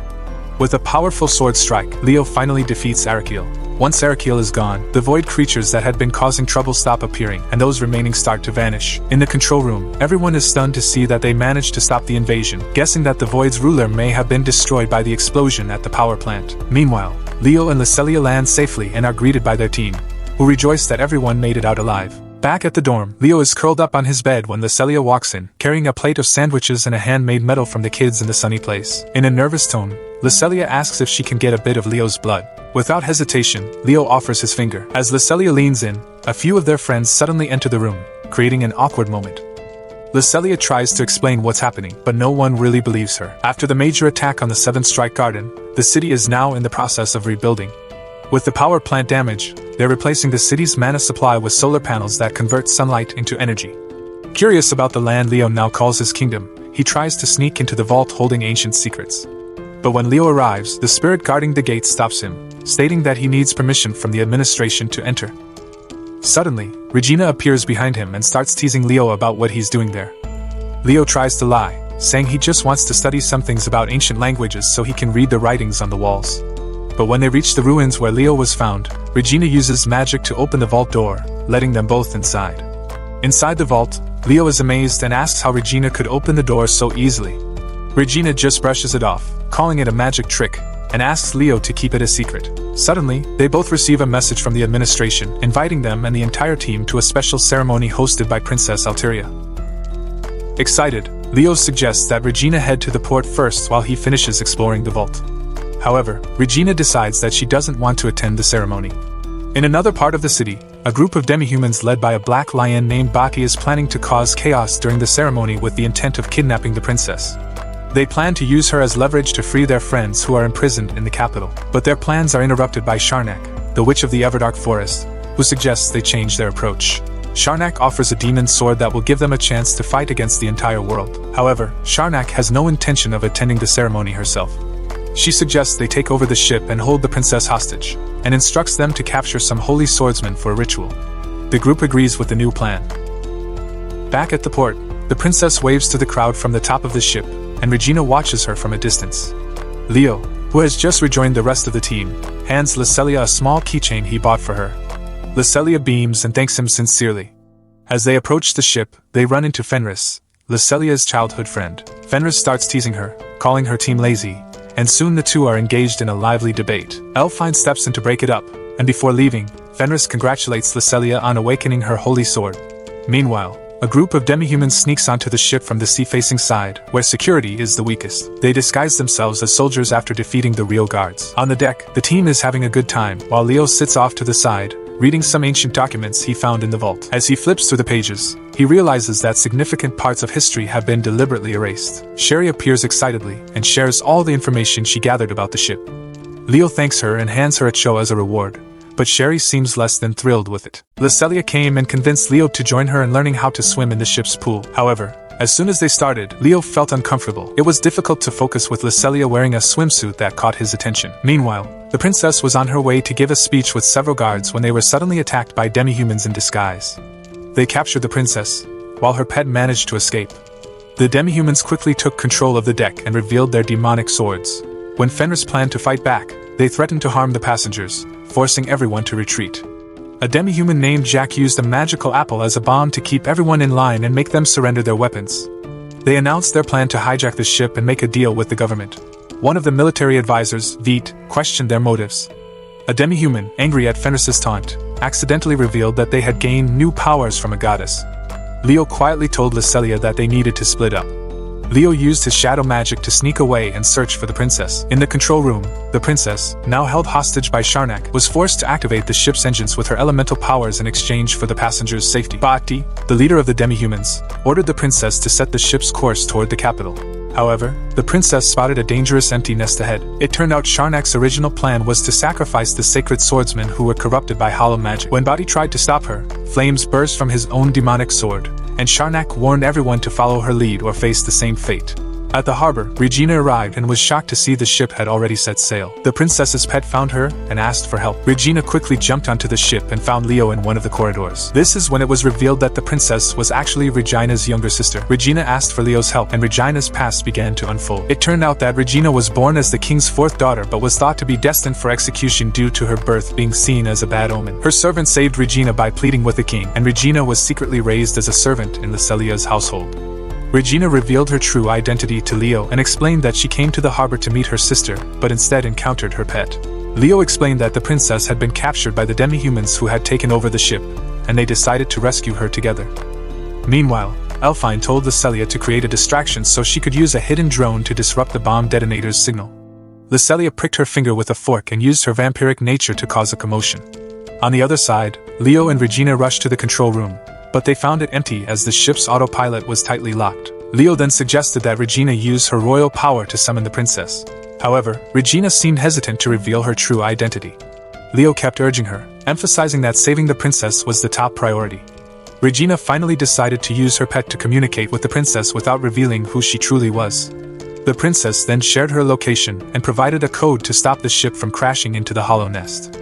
With a powerful sword strike, Leo finally defeats Arakiel. Once Arakiel is gone, the void creatures that had been causing trouble stop appearing, and those remaining start to vanish. In the control room, everyone is stunned to see that they managed to stop the invasion, guessing that the void's ruler may have been destroyed by the explosion at the power plant. Meanwhile, Leo and Lycelia land safely and are greeted by their team, who rejoice that everyone made it out alive. Back at the dorm, Leo is curled up on his bed when Lycelia walks in, carrying a plate of sandwiches and a handmade medal from the kids in the sunny place. In a nervous tone, Lycelia asks if she can get a bit of Leo's blood. Without hesitation, Leo offers his finger. As Lycelia leans in, a few of their friends suddenly enter the room, creating an awkward moment. Lycelia tries to explain what's happening, but no one really believes her. After the major attack on the 7th Strike Garden, the city is now in the process of rebuilding. With the power plant damage, they're replacing the city's mana supply with solar panels that convert sunlight into energy. Curious about the land Leo now calls his kingdom, he tries to sneak into the vault holding ancient secrets. But when Leo arrives, the spirit guarding the gate stops him, stating that he needs permission from the administration to enter. Suddenly, Regina appears behind him and starts teasing Leo about what he's doing there. Leo tries to lie, saying he just wants to study some things about ancient languages so he can read the writings on the walls. But when they reach the ruins where Leo was found, Regina uses magic to open the vault door, letting them both inside. Inside the vault, Leo is amazed and asks how Regina could open the door so easily. Regina just brushes it off, calling it a magic trick, and asks Leo to keep it a secret. Suddenly, they both receive a message from the administration, inviting them and the entire team to a special ceremony hosted by Princess Alteria. Excited, Leo suggests that Regina head to the port first while he finishes exploring the vault. However, Regina decides that she doesn't want to attend the ceremony. In another part of the city, a group of demi-humans led by a black lion named Baki is planning to cause chaos during the ceremony with the intent of kidnapping the princess. They plan to use her as leverage to free their friends who are imprisoned in the capital. But their plans are interrupted by Sharnak, the witch of the Everdark Forest, who suggests they change their approach. Sharnak offers a demon sword that will give them a chance to fight against the entire world. However, Sharnak has no intention of attending the ceremony herself. She suggests they take over the ship and hold the princess hostage, and instructs them to capture some holy swordsmen for a ritual. The group agrees with the new plan. Back at the port, the princess waves to the crowd from the top of the ship, and Regina watches her from a distance. Leo, who has just rejoined the rest of the team, hands Lycelia a small keychain he bought for her. Lycelia beams and thanks him sincerely. As they approach the ship, they run into Fenris, Lycelia's childhood friend. Fenris starts teasing her, calling her team lazy, and soon the two are engaged in a lively debate. Elfine steps in to break it up, and before leaving, Fenris congratulates Lycelia on awakening her holy sword. Meanwhile, a group of demi-humans sneaks onto the ship from the sea-facing side, where security is the weakest. They disguise themselves as soldiers after defeating the real guards. On the deck, the team is having a good time, while Leo sits off to the side, reading some ancient documents he found in the vault. As he flips through the pages, he realizes that significant parts of history have been deliberately erased. Sherry appears excitedly, and shares all the information she gathered about the ship. Leo thanks her and hands her a cho as a reward, but Sherry seems less than thrilled with it. Lycelia came and convinced Leo to join her in learning how to swim in the ship's pool. However, as soon as they started, Leo felt uncomfortable. It was difficult to focus with Lycelia wearing a swimsuit that caught his attention. Meanwhile, the princess was on her way to give a speech with several guards when they were suddenly attacked by demi-humans in disguise. They captured the princess, while her pet managed to escape. The demi-humans quickly took control of the deck and revealed their demonic swords. When Fenris planned to fight back, they threatened to harm the passengers, forcing everyone to retreat. A demi-human named Jack used a magical apple as a bomb to keep everyone in line and make them surrender their weapons. They announced their plan to hijack the ship and make a deal with the government. One of the military advisors, Veet, questioned their motives. A demi-human, angry at Fenris's taunt, accidentally revealed that they had gained new powers from a goddess. Leo quietly told Lycelia that they needed to split up. Leo used his shadow magic to sneak away and search for the princess. In the control room, the princess, now held hostage by Sharnak, was forced to activate the ship's engines with her elemental powers in exchange for the passengers' safety. Bhakti, the leader of the demi-humans, ordered the princess to set the ship's course toward the capital. However, the princess spotted a dangerous empty nest ahead. It turned out Sharnak's original plan was to sacrifice the sacred swordsmen who were corrupted by hollow magic. When Bhakti tried to stop her, flames burst from his own demonic sword, and Sharnak warned everyone to follow her lead or face the same fate. At the harbor, Regina arrived and was shocked to see the ship had already set sail. The princess's pet found her and asked for help. Regina quickly jumped onto the ship and found Leo in one of the corridors. This is when it was revealed that the princess was actually Regina's younger sister. Regina asked for Leo's help and Regina's past began to unfold. It turned out that Regina was born as the king's fourth daughter but was thought to be destined for execution due to her birth being seen as a bad omen. Her servant saved Regina by pleading with the king, and Regina was secretly raised as a servant in Lycelia's household. Regina revealed her true identity to Leo and explained that she came to the harbor to meet her sister, but instead encountered her pet. Leo explained that the princess had been captured by the demi-humans who had taken over the ship, and they decided to rescue her together. Meanwhile, Elfine told Lycelia to create a distraction so she could use a hidden drone to disrupt the bomb detonator's signal. Lycelia pricked her finger with a fork and used her vampiric nature to cause a commotion. On the other side, Leo and Regina rushed to the control room, but they found it empty as the ship's autopilot was tightly locked. Leo then suggested that Regina use her royal power to summon the princess. However, Regina seemed hesitant to reveal her true identity. Leo kept urging her, emphasizing that saving the princess was the top priority. Regina finally decided to use her pet to communicate with the princess without revealing who she truly was. The princess then shared her location and provided a code to stop the ship from crashing into the hollow nest.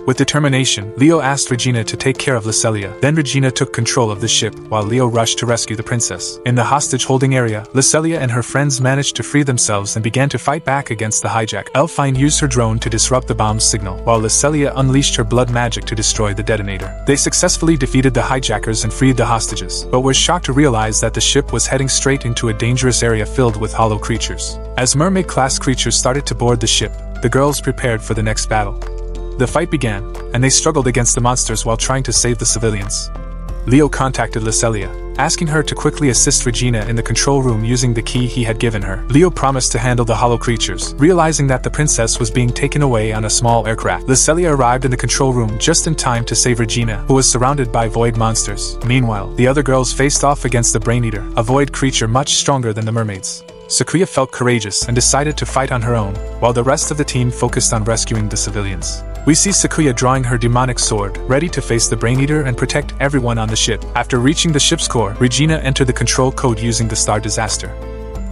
With determination, Leo asked Regina to take care of Lucelia. Then Regina took control of the ship while Leo rushed to rescue the princess. In the hostage-holding area, Lucelia and her friends managed to free themselves and began to fight back against the hijack. Elfine used her drone to disrupt the bomb's signal, while Lucelia unleashed her blood magic to destroy the detonator. They successfully defeated the hijackers and freed the hostages, but were shocked to realize that the ship was heading straight into a dangerous area filled with hollow creatures. As mermaid-class creatures started to board the ship, the girls prepared for the next battle. The fight began, and they struggled against the monsters while trying to save the civilians. Leo contacted Lucelia, asking her to quickly assist Regina in the control room using the key he had given her. Leo promised to handle the hollow creatures, realizing that the princess was being taken away on a small aircraft. Lucelia arrived in the control room just in time to save Regina, who was surrounded by void monsters. Meanwhile, the other girls faced off against the Brain Eater, a void creature much stronger than the mermaids. Sakuya felt courageous and decided to fight on her own, while the rest of the team focused on rescuing the civilians. We see Sakuya drawing her demonic sword, ready to face the Brain Eater and protect everyone on the ship. After reaching the ship's core, Regina entered the control code using the star disaster.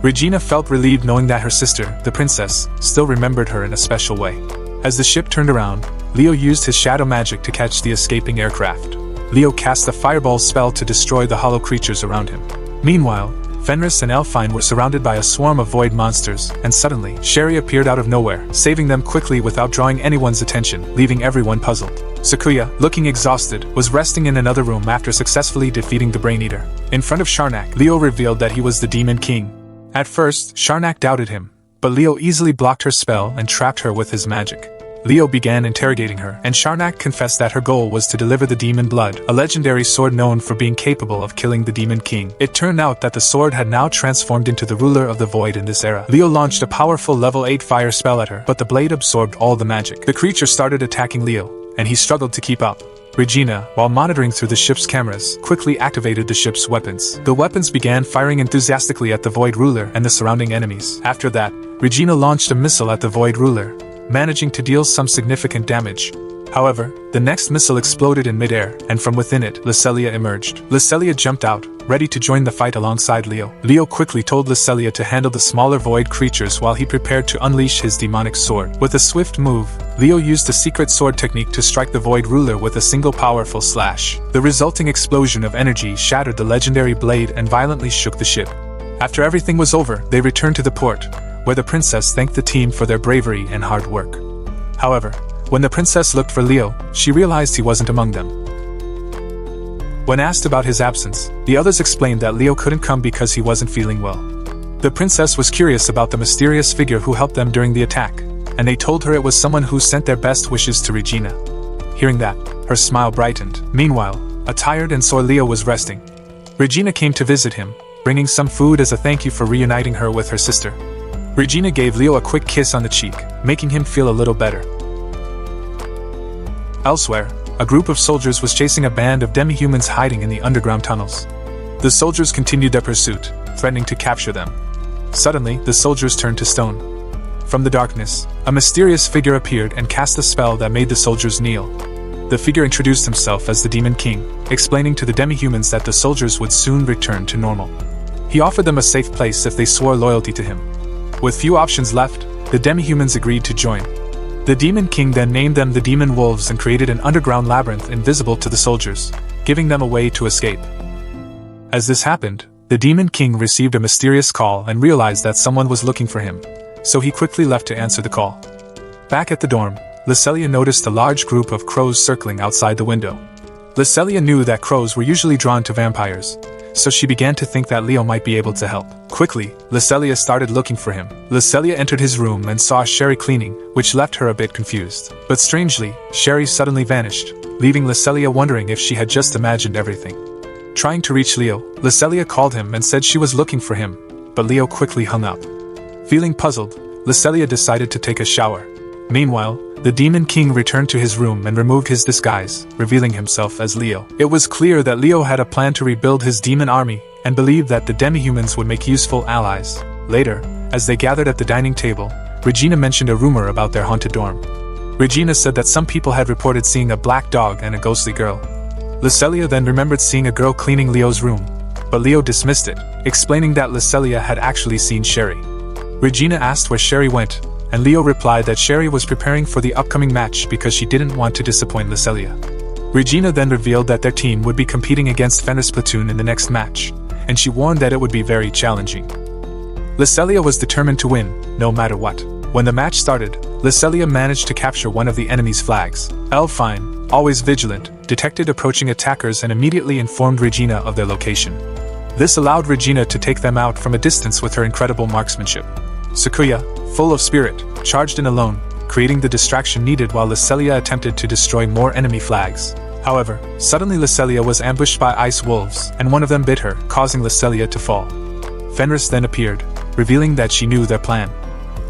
Regina felt relieved knowing that her sister, the princess, still remembered her in a special way. As the ship turned around, Leo used his shadow magic to catch the escaping aircraft. Leo cast a fireball spell to destroy the hollow creatures around him. Meanwhile, Fenris and Elfine were surrounded by a swarm of void monsters, and suddenly, Sherry appeared out of nowhere, saving them quickly without drawing anyone's attention, leaving everyone puzzled. Sakuya, looking exhausted, was resting in another room after successfully defeating the Brain Eater. In front of Sharnak, Leo revealed that he was the Demon King. At first, Sharnak doubted him, but Leo easily blocked her spell and trapped her with his magic. Leo began interrogating her, and Sharnak confessed that her goal was to deliver the Demon Blood, a legendary sword known for being capable of killing the Demon King. It turned out that the sword had now transformed into the ruler of the void in this era. Leo launched a powerful level 8 fire spell at her, but the blade absorbed all the magic. The creature started attacking Leo, and he struggled to keep up. Regina, while monitoring through the ship's cameras, quickly activated the ship's weapons. The weapons began firing enthusiastically at the Void Ruler and the surrounding enemies. After that, Regina launched a missile at the Void Ruler, managing to deal some significant damage. However, the next missile exploded in midair, and from within it, Lucelia emerged. Lucelia jumped out, ready to join the fight alongside Leo. Leo quickly told Lucelia to handle the smaller void creatures while he prepared to unleash his demonic sword. With a swift move, Leo used a secret sword technique to strike the Void Ruler with a single powerful slash. The resulting explosion of energy shattered the legendary blade and violently shook the ship. After everything was over, they returned to the port, where the princess thanked the team for their bravery and hard work. However, when the princess looked for Leo, she realized he wasn't among them. When asked about his absence, the others explained that Leo couldn't come because he wasn't feeling well. The princess was curious about the mysterious figure who helped them during the attack, and they told her it was someone who sent their best wishes to Regina. Hearing that, her smile brightened. Meanwhile, a tired and sore Leo was resting. Regina came to visit him, bringing some food as a thank you for reuniting her with her sister. Regina gave Leo a quick kiss on the cheek, making him feel a little better. Elsewhere, a group of soldiers was chasing a band of demi-humans hiding in the underground tunnels. The soldiers continued their pursuit, threatening to capture them. Suddenly, the soldiers turned to stone. From the darkness, a mysterious figure appeared and cast a spell that made the soldiers kneel. The figure introduced himself as the Demon King, explaining to the demi-humans that the soldiers would soon return to normal. He offered them a safe place if they swore loyalty to him. With few options left, the demi-humans agreed to join. The Demon King then named them the Demon Wolves and created an underground labyrinth invisible to the soldiers, giving them a way to escape. As this happened, the Demon King received a mysterious call and realized that someone was looking for him, so he quickly left to answer the call. Back at the dorm, Lucelia noticed a large group of crows circling outside the window. Lucelia knew that crows were usually drawn to vampires, so she began to think that Leo might be able to help. Quickly, Lucelia started looking for him. Lucelia entered his room and saw Sherry cleaning, which left her a bit confused. But strangely, Sherry suddenly vanished, leaving Lucelia wondering if she had just imagined everything. Trying to reach Leo, Lucelia called him and said she was looking for him, but Leo quickly hung up. Feeling puzzled, Lucelia decided to take a shower. Meanwhile, the Demon King returned to his room and removed his disguise, revealing himself as Leo. It was clear that Leo had a plan to rebuild his demon army, and believed that the demi-humans would make useful allies. Later, as they gathered at the dining table, Regina mentioned a rumor about their haunted dorm. Regina said that some people had reported seeing a black dog and a ghostly girl. Lucelia then remembered seeing a girl cleaning Leo's room, but Leo dismissed it, explaining that Lucelia had actually seen Sherry. Regina asked where Sherry went, and Leo replied that Sherry was preparing for the upcoming match because she didn't want to disappoint Lycelia. Regina then revealed that their team would be competing against Fenris' platoon in the next match, and she warned that it would be very challenging. Lycelia was determined to win, no matter what. When the match started, Lycelia managed to capture one of the enemy's flags. Elfine, always vigilant, detected approaching attackers and immediately informed Regina of their location. This allowed Regina to take them out from a distance with her incredible marksmanship. Sakuya, full of spirit, charged in alone, creating the distraction needed while Lycelia attempted to destroy more enemy flags. However, suddenly Lycelia was ambushed by ice wolves, and one of them bit her, causing Lycelia to fall. Fenris then appeared, revealing that she knew their plan.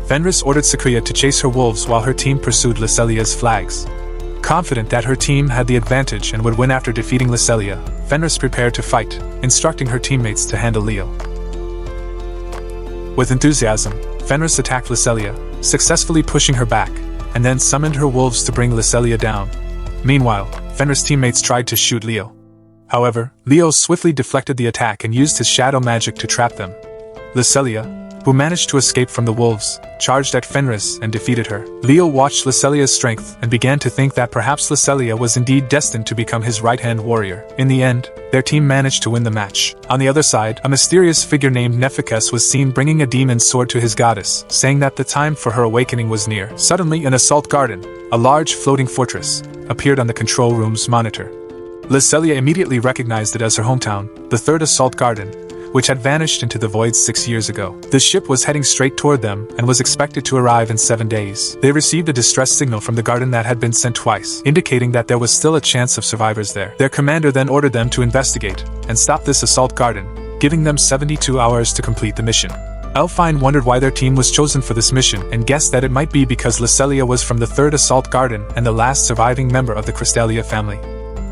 Fenris ordered Sakuya to chase her wolves while her team pursued Lycelia's flags. Confident that her team had the advantage and would win after defeating Lycelia, Fenris prepared to fight, instructing her teammates to handle Leo. With enthusiasm, Fenris attacked Lycelia, successfully pushing her back, and then summoned her wolves to bring Lycelia down. Meanwhile, Fenris' teammates tried to shoot Leo. However, Leo swiftly deflected the attack and used his shadow magic to trap them. Lycelia, who managed to escape from the wolves, charged at Fenris and defeated her. Leo watched Lycelia's strength and began to think that perhaps Lycelia was indeed destined to become his right-hand warrior. In the end, their team managed to win the match. On the other side, a mysterious figure named Nephicus was seen bringing a demon sword to his goddess, saying that the time for her awakening was near. Suddenly, an assault garden, a large floating fortress, appeared on the control room's monitor. Lycelia immediately recognized it as her hometown, the third assault garden, which had vanished into the void 6 years ago. The ship was heading straight toward them and was expected to arrive in 7 days. They received a distress signal from the garden that had been sent twice, indicating that there was still a chance of survivors there. Their commander then ordered them to investigate and stop this assault garden, giving them 72 hours to complete the mission. Elfine wondered why their team was chosen for this mission and guessed that it might be because Lycelia was from the third assault garden and the last surviving member of the Crystalia family.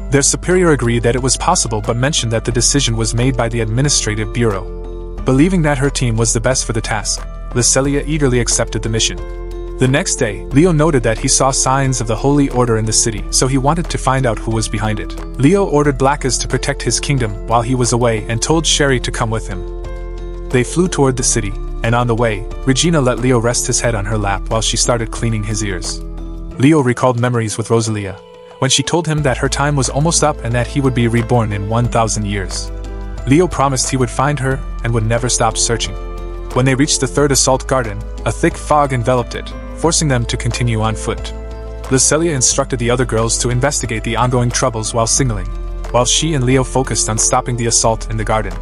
Their superior agreed that it was possible but mentioned that the decision was made by the administrative bureau. Believing that her team was the best for the task, Lycelia eagerly accepted the mission. The next day, Leo noted that he saw signs of the Holy Order in the city, so he wanted to find out who was behind it. Leo ordered Blackas to protect his kingdom while he was away and told Sherry to come with him. They flew toward the city, and on the way, Regina let Leo rest his head on her lap while she started cleaning his ears. Leo recalled memories with Rosalia, when she told him that her time was almost up and that he would be reborn in 1,000 years. Leo promised he would find her and would never stop searching. When they reached the third assault garden, a thick fog enveloped it, forcing them to continue on foot. Lycelia instructed the other girls to investigate the ongoing troubles while signaling, while she and Leo focused on stopping the assault in the garden.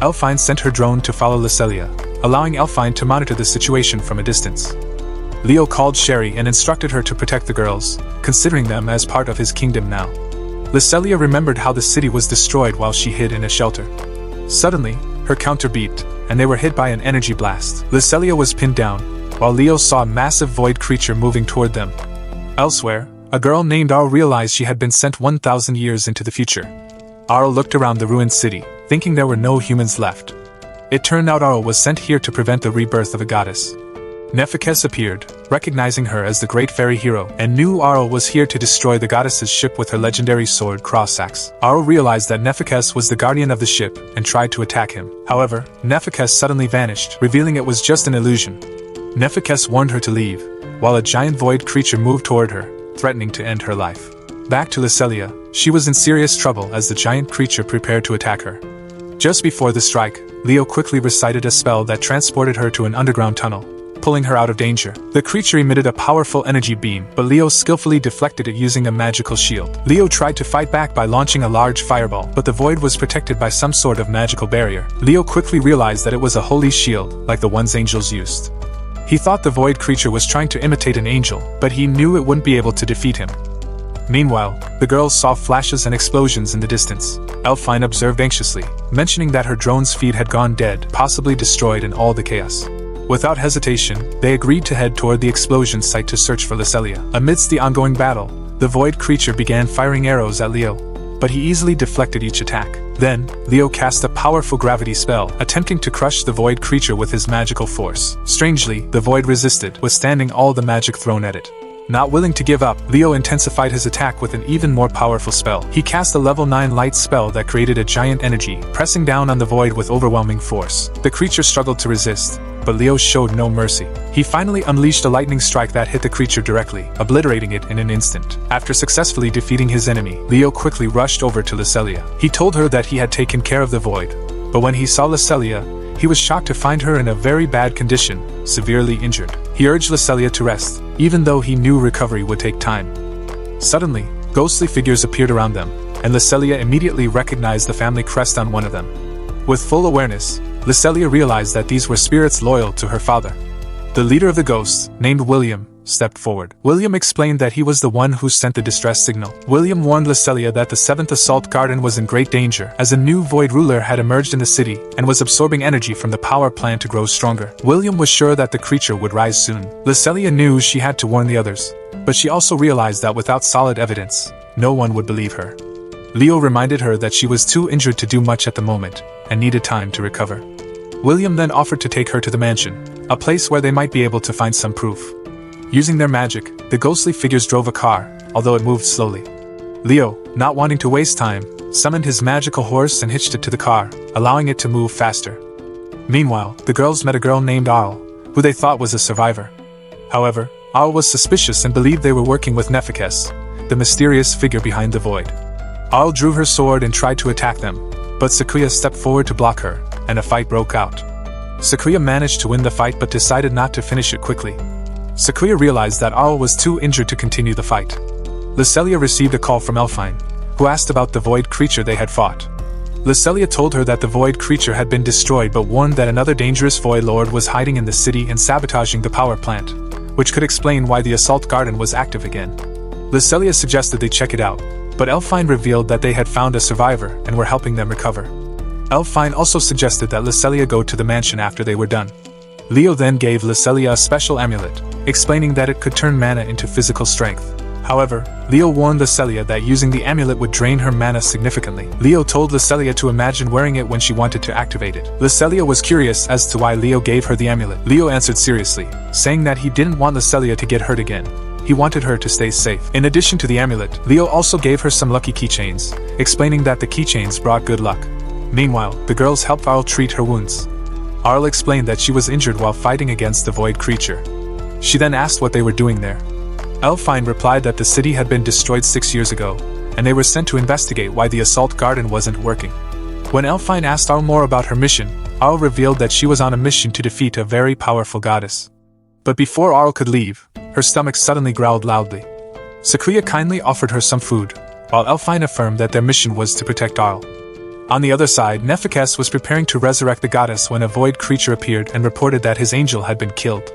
Elfine sent her drone to follow Lycelia, allowing Elfine to monitor the situation from a distance. Leo called Sherry and instructed her to protect the girls, considering them as part of his kingdom now. Lycelia remembered how the city was destroyed while she hid in a shelter. Suddenly, her counter beeped, and they were hit by an energy blast. Lycelia was pinned down, while Leo saw a massive void creature moving toward them. Elsewhere, a girl named Arl realized she had been sent 1,000 years into the future. Arl looked around the ruined city, thinking there were no humans left. It turned out Arl was sent here to prevent the rebirth of a goddess. Nephicus appeared, recognizing her as the great fairy hero, and knew Arl was here to destroy the goddess's ship with her legendary sword Crossaxe. Arl realized that Nephicus was the guardian of the ship and tried to attack him. However, Nephicus suddenly vanished, revealing it was just an illusion. Nephicus warned her to leave, while a giant void creature moved toward her, threatening to end her life. Back to Lycelia, she was in serious trouble as the giant creature prepared to attack her. Just before the strike, Leo quickly recited a spell that transported her to an underground tunnel, pulling her out of danger. The creature emitted a powerful energy beam, but Leo skillfully deflected it using a magical shield. Leo tried to fight back by launching a large fireball, but the void was protected by some sort of magical barrier. Leo quickly realized that it was a holy shield, like the ones angels used. He thought the void creature was trying to imitate an angel, but he knew it wouldn't be able to defeat him. Meanwhile, the girls saw flashes and explosions in the distance. Elfine observed anxiously, mentioning that her drone's feed had gone dead, possibly destroyed in all the chaos. Without hesitation, they agreed to head toward the explosion site to search for Lycelia. Amidst the ongoing battle, the void creature began firing arrows at Leo, but he easily deflected each attack. Then, Leo cast a powerful gravity spell, attempting to crush the void creature with his magical force. Strangely, the void resisted, withstanding all the magic thrown at it. Not willing to give up, Leo intensified his attack with an even more powerful spell. He cast a level 9 light spell that created a giant energy, pressing down on the void with overwhelming force. The creature struggled to resist, but Leo showed no mercy. He finally unleashed a lightning strike that hit the creature directly, obliterating it in an instant. After successfully defeating his enemy, Leo quickly rushed over to Lycelia. He told her that he had taken care of the void, but when he saw Lycelia, he was shocked to find her in a very bad condition, severely injured. He urged Lycelia to rest, even though he knew recovery would take time. Suddenly, ghostly figures appeared around them, and Lycelia immediately recognized the family crest on one of them. With full awareness, Lycelia realized that these were spirits loyal to her father. The leader of the ghosts, named William, stepped forward. William explained that he was the one who sent the distress signal. William warned Lycelia that the 7th Assault Garden was in great danger, as a new void ruler had emerged in the city and was absorbing energy from the power plant to grow stronger. William was sure that the creature would rise soon. Lycelia knew she had to warn the others, but she also realized that without solid evidence, no one would believe her. Leo reminded her that she was too injured to do much at the moment, and needed time to recover. William then offered to take her to the mansion, a place where they might be able to find some proof. Using their magic, the ghostly figures drove a car, although it moved slowly. Leo, not wanting to waste time, summoned his magical horse and hitched it to the car, allowing it to move faster. Meanwhile, the girls met a girl named Arl, who they thought was a survivor. However, Arl was suspicious and believed they were working with Nephekes, the mysterious figure behind the void. Arl drew her sword and tried to attack them, but Sakuya stepped forward to block her, and a fight broke out. Sakuya managed to win the fight but decided not to finish it quickly. Sakuya realized that Arl was too injured to continue the fight. Lycelia received a call from Elfine, who asked about the void creature they had fought. Lycelia told her that the void creature had been destroyed but warned that another dangerous void lord was hiding in the city and sabotaging the power plant, which could explain why the assault garden was active again. Lycelia suggested they check it out, but Elfine revealed that they had found a survivor and were helping them recover. Elfine also suggested that Lycelia go to the mansion after they were done. Leo then gave Lycelia a special amulet, explaining that it could turn mana into physical strength. However, Leo warned Lycelia that using the amulet would drain her mana significantly. Leo told Lycelia to imagine wearing it when she wanted to activate it. Lycelia was curious as to why Leo gave her the amulet. Leo answered seriously, saying that he didn't want Lycelia to get hurt again. He wanted her to stay safe. In addition to the amulet, Leo also gave her some lucky keychains, explaining that the keychains brought good luck. Meanwhile, the girls helped Arl treat her wounds. Arl explained that she was injured while fighting against the void creature. She then asked what they were doing there. Elfine replied that the city had been destroyed 6 years ago, and they were sent to investigate why the assault garden wasn't working. When Elfine asked Arl more about her mission, Arl revealed that she was on a mission to defeat a very powerful goddess. But before Arl could leave, her stomach suddenly growled loudly. Sakuya kindly offered her some food, while Elfine affirmed that their mission was to protect Arl. On the other side, Nephekes was preparing to resurrect the goddess when a void creature appeared and reported that his angel had been killed.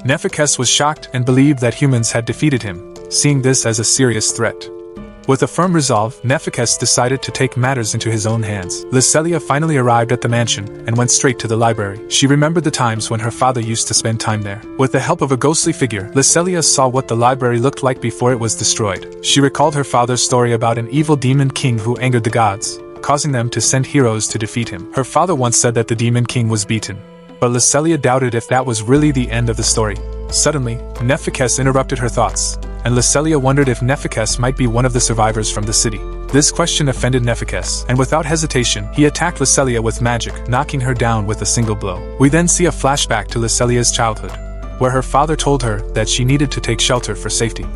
Nephekes was shocked and believed that humans had defeated him, seeing this as a serious threat. With a firm resolve, Nephekes decided to take matters into his own hands. Lycelia finally arrived at the mansion and went straight to the library. She remembered the times when her father used to spend time there. With the help of a ghostly figure, Lycelia saw what the library looked like before it was destroyed. She recalled her father's story about an evil demon king who angered the gods, causing them to send heroes to defeat him. Her father once said that the demon king was beaten, but Lycelia doubted if that was really the end of the story. Suddenly, Nephekes interrupted her thoughts, and Lycelia wondered if Nephekes might be one of the survivors from the city. This question offended Nephekes, and without hesitation, he attacked Lycelia with magic, knocking her down with a single blow. We then see a flashback to Lycelia's childhood, where her father told her that she needed to take shelter for safety.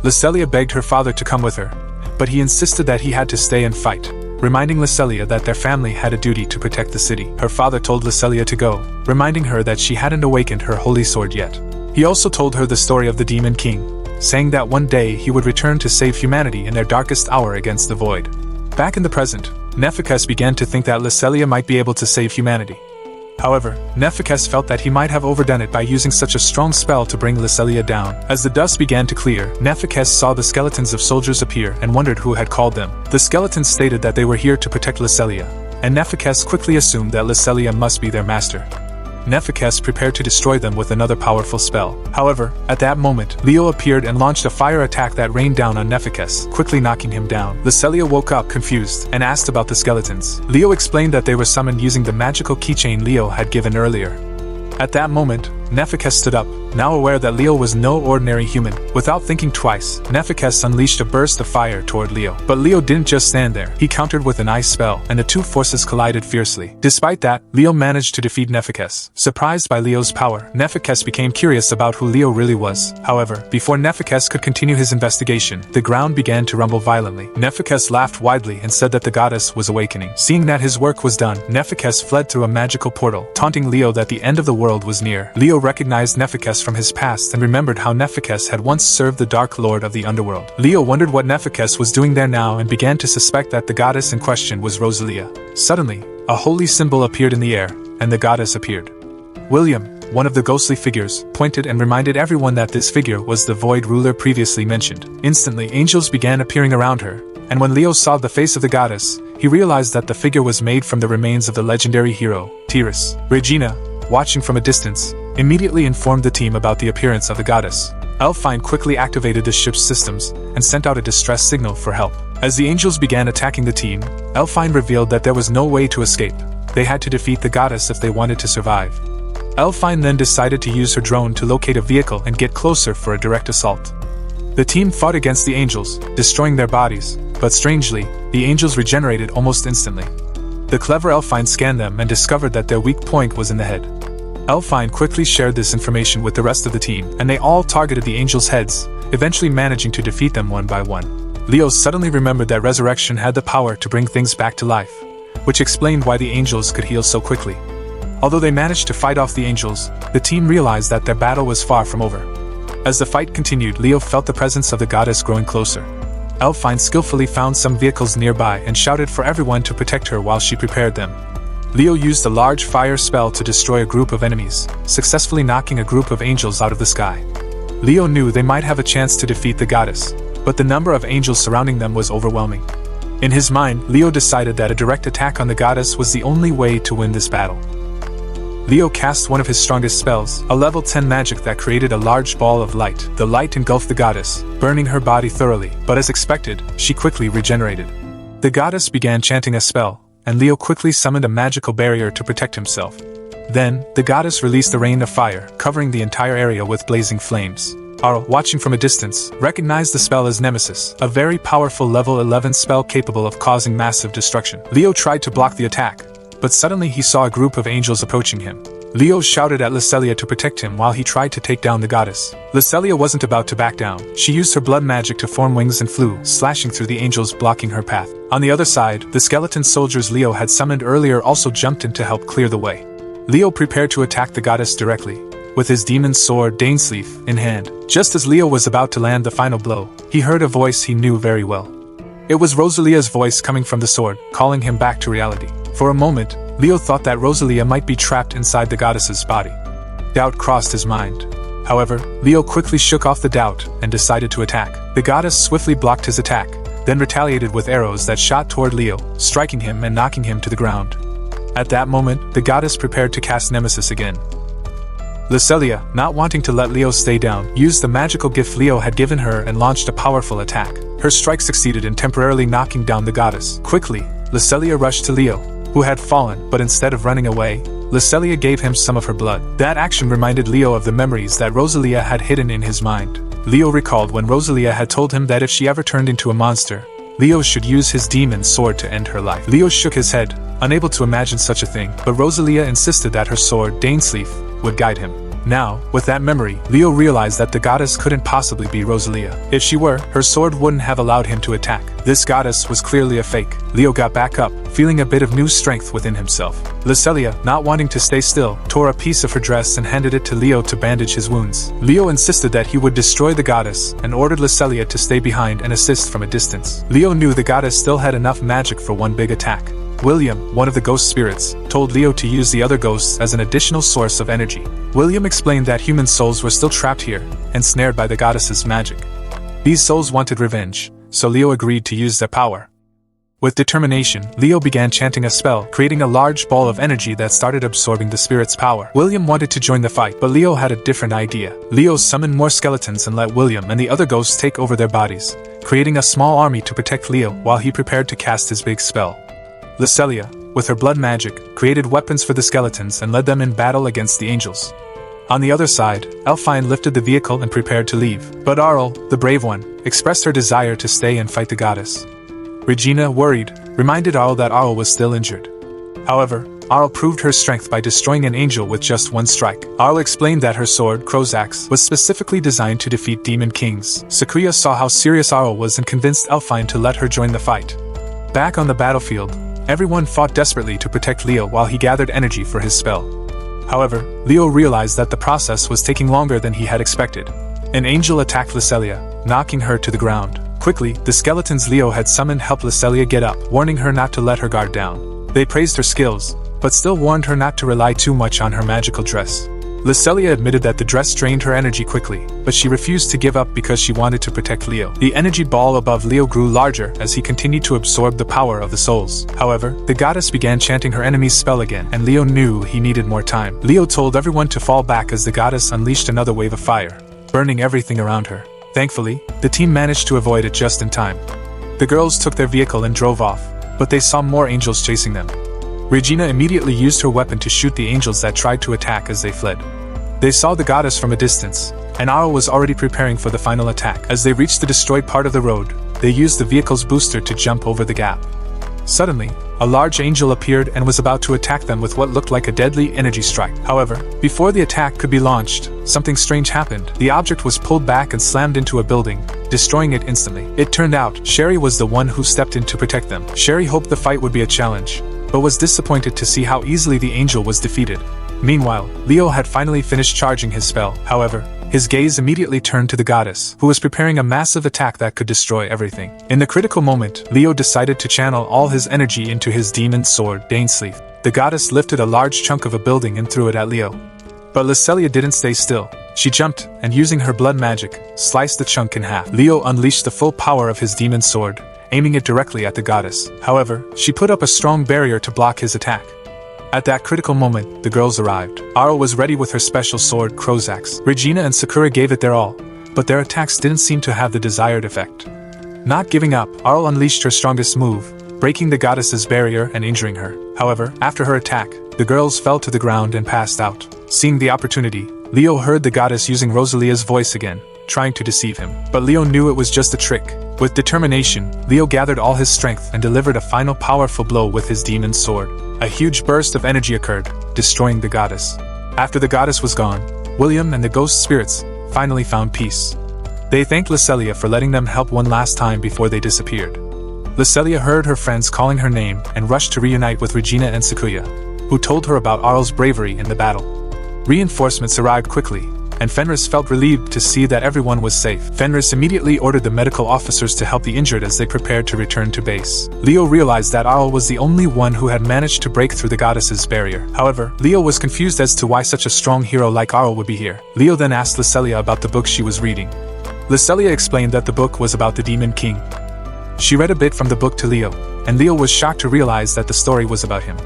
Lycelia begged her father to come with her, but he insisted that he had to stay and fight, reminding Lycelia that their family had a duty to protect the city. Her father told Lycelia to go, reminding her that she hadn't awakened her holy sword yet. He also told her the story of the Demon King, saying that one day he would return to save humanity in their darkest hour against the void. Back in the present, Nephekes began to think that Lycelia might be able to save humanity. However, Nephekes felt that he might have overdone it by using such a strong spell to bring Lycelia down. As the dust began to clear, Nephekes saw the skeletons of soldiers appear and wondered who had called them. The skeletons stated that they were here to protect Lycelia, and Nephekes quickly assumed that Lycelia must be their master. Nephekes prepared to destroy them with another powerful spell. However, at that moment, Leo appeared and launched a fire attack that rained down on Nephekes, quickly knocking him down. Lycelia woke up confused and asked about the skeletons. Leo explained that they were summoned using the magical keychain Leo had given earlier. At that moment, Nephekes stood up, Now aware that Leo was no ordinary human, without thinking twice, Nefekes unleashed a burst of fire toward Leo. But Leo didn't just stand there. He countered with an ice spell, and the two forces collided fiercely. Despite that, Leo managed to defeat Nefekes. Surprised by Leo's power, Nefekes became curious about who Leo really was. However, before Nefekes could continue his investigation, the ground began to rumble violently. Nefekes laughed widely and said that the goddess was awakening. Seeing that his work was done, Nefekes fled through a magical portal, taunting Leo that the end of the world was near. Leo recognized Nefekes from his past and remembered how Nefekes had once served the Dark Lord of the Underworld. Leo wondered what Nefekes was doing there now and began to suspect that the goddess in question was Rosalia. Suddenly, a holy symbol appeared in the air, and the goddess appeared. William, one of the ghostly figures, pointed and reminded everyone that this figure was the Void Ruler previously mentioned. Instantly, angels began appearing around her, and when Leo saw the face of the goddess, he realized that the figure was made from the remains of the legendary hero, Tiras. Regina, watching from a distance, immediately informed the team about the appearance of the goddess. Elfine quickly activated the ship's systems and sent out a distress signal for help. As the angels began attacking the team, Elfine revealed that there was no way to escape. They had to defeat the goddess if they wanted to survive. Elfine then decided to use her drone to locate a vehicle and get closer for a direct assault. The team fought against the angels, destroying their bodies, but strangely, the angels regenerated almost instantly. The clever Elfine scanned them and discovered that their weak point was in the head. Elfine quickly shared this information with the rest of the team, and they all targeted the angels' heads, eventually managing to defeat them one by one. Leo suddenly remembered that resurrection had the power to bring things back to life, which explained why the angels could heal so quickly. Although they managed to fight off the angels, the team realized that their battle was far from over. As the fight continued, Leo felt the presence of the goddess growing closer. Elfine skillfully found some vehicles nearby and shouted for everyone to protect her while she prepared them. Leo used a large fire spell to destroy a group of enemies, successfully knocking a group of angels out of the sky. Leo knew they might have a chance to defeat the goddess, but the number of angels surrounding them was overwhelming. In his mind, Leo decided that a direct attack on the goddess was the only way to win this battle. Leo cast one of his strongest spells, a level 10 magic that created a large ball of light. The light engulfed the goddess, burning her body thoroughly, but as expected, she quickly regenerated. The goddess began chanting a spell, and Leo quickly summoned a magical barrier to protect himself. Then, the goddess released a rain of fire, covering the entire area with blazing flames. Arl, watching from a distance, recognized the spell as Nemesis, a very powerful level 11 spell capable of causing massive destruction. Leo tried to block the attack, but suddenly he saw a group of angels approaching him. Leo shouted at Lycelia to protect him while he tried to take down the goddess. Lycelia wasn't about to back down. She used her blood magic to form wings and flew, slashing through the angels, blocking her path. On the other side, the skeleton soldiers Leo had summoned earlier also jumped in to help clear the way. Leo prepared to attack the goddess directly, with his demon sword Dainsleif in hand. Just as Leo was about to land the final blow, he heard a voice he knew very well. It was Rosalia's voice coming from the sword, calling him back to reality. For a moment, Leo thought that Rosalia might be trapped inside the goddess's body. Doubt crossed his mind. However, Leo quickly shook off the doubt and decided to attack. The goddess swiftly blocked his attack, then retaliated with arrows that shot toward Leo, striking him and knocking him to the ground. At that moment, the goddess prepared to cast Nemesis again. Lycelia, not wanting to let Leo stay down, used the magical gift Leo had given her and launched a powerful attack. Her strike succeeded in temporarily knocking down the goddess. Quickly, Lycelia rushed to Leo, who had fallen, but instead of running away, Lycelia gave him some of her blood. That action reminded Leo of the memories that Rosalia had hidden in his mind. Leo recalled when Rosalia had told him that if she ever turned into a monster, Leo should use his demon sword to end her life. Leo shook his head, unable to imagine such a thing, but Rosalia insisted that her sword, Dainsleif, would guide him. Now, with that memory, Leo realized that the goddess couldn't possibly be Rosalia. If she were, her sword wouldn't have allowed him to attack. This goddess was clearly a fake. Leo got back up, feeling a bit of new strength within himself. Lycelia, not wanting to stay still, tore a piece of her dress and handed it to Leo to bandage his wounds. Leo insisted that he would destroy the goddess and ordered Lycelia to stay behind and assist from a distance. Leo knew the goddess still had enough magic for one big attack. William, one of the ghost spirits, told Leo to use the other ghosts as an additional source of energy. William explained that human souls were still trapped here, ensnared by the goddess's magic. These souls wanted revenge, so Leo agreed to use their power. With determination, Leo began chanting a spell, creating a large ball of energy that started absorbing the spirit's power. William wanted to join the fight, but Leo had a different idea. Leo summoned more skeletons and let William and the other ghosts take over their bodies, creating a small army to protect Leo while he prepared to cast his big spell. Lycelia, with her blood magic, created weapons for the skeletons and led them in battle against the angels. On the other side, Elfine lifted the vehicle and prepared to leave. But Arl, the brave one, expressed her desire to stay and fight the goddess. Regina, worried, reminded Arl that Arl was still injured. However, Arl proved her strength by destroying an angel with just one strike. Arl explained that her sword, Crow's Axe, was specifically designed to defeat demon kings. Sakuya saw how serious Arl was and convinced Elfine to let her join the fight. Back on the battlefield, everyone fought desperately to protect Leo while he gathered energy for his spell. However, Leo realized that the process was taking longer than he had expected. An angel attacked Lycelia, knocking her to the ground. Quickly, the skeletons Leo had summoned helped Lycelia get up, warning her not to let her guard down. They praised her skills, but still warned her not to rely too much on her magical dress. Lycelia admitted that the dress drained her energy quickly, but she refused to give up because she wanted to protect Leo. The energy ball above Leo grew larger as he continued to absorb the power of the souls. However, the goddess began chanting her enemy's spell again, and Leo knew he needed more time. Leo told everyone to fall back as the goddess unleashed another wave of fire, burning everything around her. Thankfully, the team managed to avoid it just in time. The girls took their vehicle and drove off, but they saw more angels chasing them. Regina immediately used her weapon to shoot the angels that tried to attack as they fled. They saw the goddess from a distance, and Arl was already preparing for the final attack. As they reached the destroyed part of the road, they used the vehicle's booster to jump over the gap. Suddenly, a large angel appeared and was about to attack them with what looked like a deadly energy strike. However, before the attack could be launched, something strange happened. The object was pulled back and slammed into a building, destroying it instantly. It turned out, Sherry was the one who stepped in to protect them. Sherry hoped the fight would be a challenge, but was disappointed to see how easily the angel was defeated. Meanwhile, Leo had finally finished charging his spell. However, his gaze immediately turned to the goddess, who was preparing a massive attack that could destroy everything. In the critical moment, Leo decided to channel all his energy into his demon sword, Dainsleaf. The goddess lifted a large chunk of a building and threw it at Leo. But Lycelia didn't stay still. She jumped, and using her blood magic, sliced the chunk in half. Leo unleashed the full power of his demon sword, aiming it directly at the goddess. However, she put up a strong barrier to block his attack. At that critical moment, the girls arrived. Arl was ready with her special sword, Crow's Axe. Regina and Sakura gave it their all, but their attacks didn't seem to have the desired effect. Not giving up, Arl unleashed her strongest move, breaking the goddess's barrier and injuring her. However, after her attack, the girls fell to the ground and passed out. Seeing the opportunity, Leo heard the goddess using Rosalia's voice again, trying to deceive him. But Leo knew it was just a trick. With determination, Leo gathered all his strength and delivered a final powerful blow with his demon sword. A huge burst of energy occurred, destroying the goddess. After the goddess was gone, William and the ghost spirits finally found peace. They thanked Lycelia for letting them help one last time before they disappeared. Lycelia heard her friends calling her name and rushed to reunite with Regina and Sakuya, who told her about Arl's bravery in the battle. Reinforcements arrived quickly, and Fenris felt relieved to see that everyone was safe. Fenris immediately ordered the medical officers to help the injured as they prepared to return to base. Leo realized that Arl was the only one who had managed to break through the goddess's barrier. However, Leo was confused as to why such a strong hero like Arl would be here. Leo then asked Lycelia about the book she was reading. Lycelia explained that the book was about the Demon King. She read a bit from the book to Leo, and Leo was shocked to realize that the story was about him.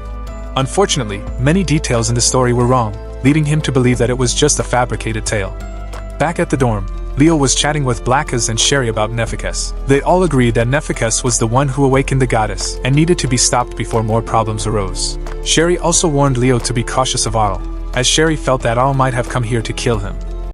Unfortunately, many details in the story were wrong, leading him to believe that it was just a fabricated tale. Back at the dorm, Leo was chatting with Blackas and Sherry about Nephikas. They all agreed that Nephikas was the one who awakened the goddess and needed to be stopped before more problems arose. Sherry also warned Leo to be cautious of Arl, as Sherry felt that Arl might have come here to kill him.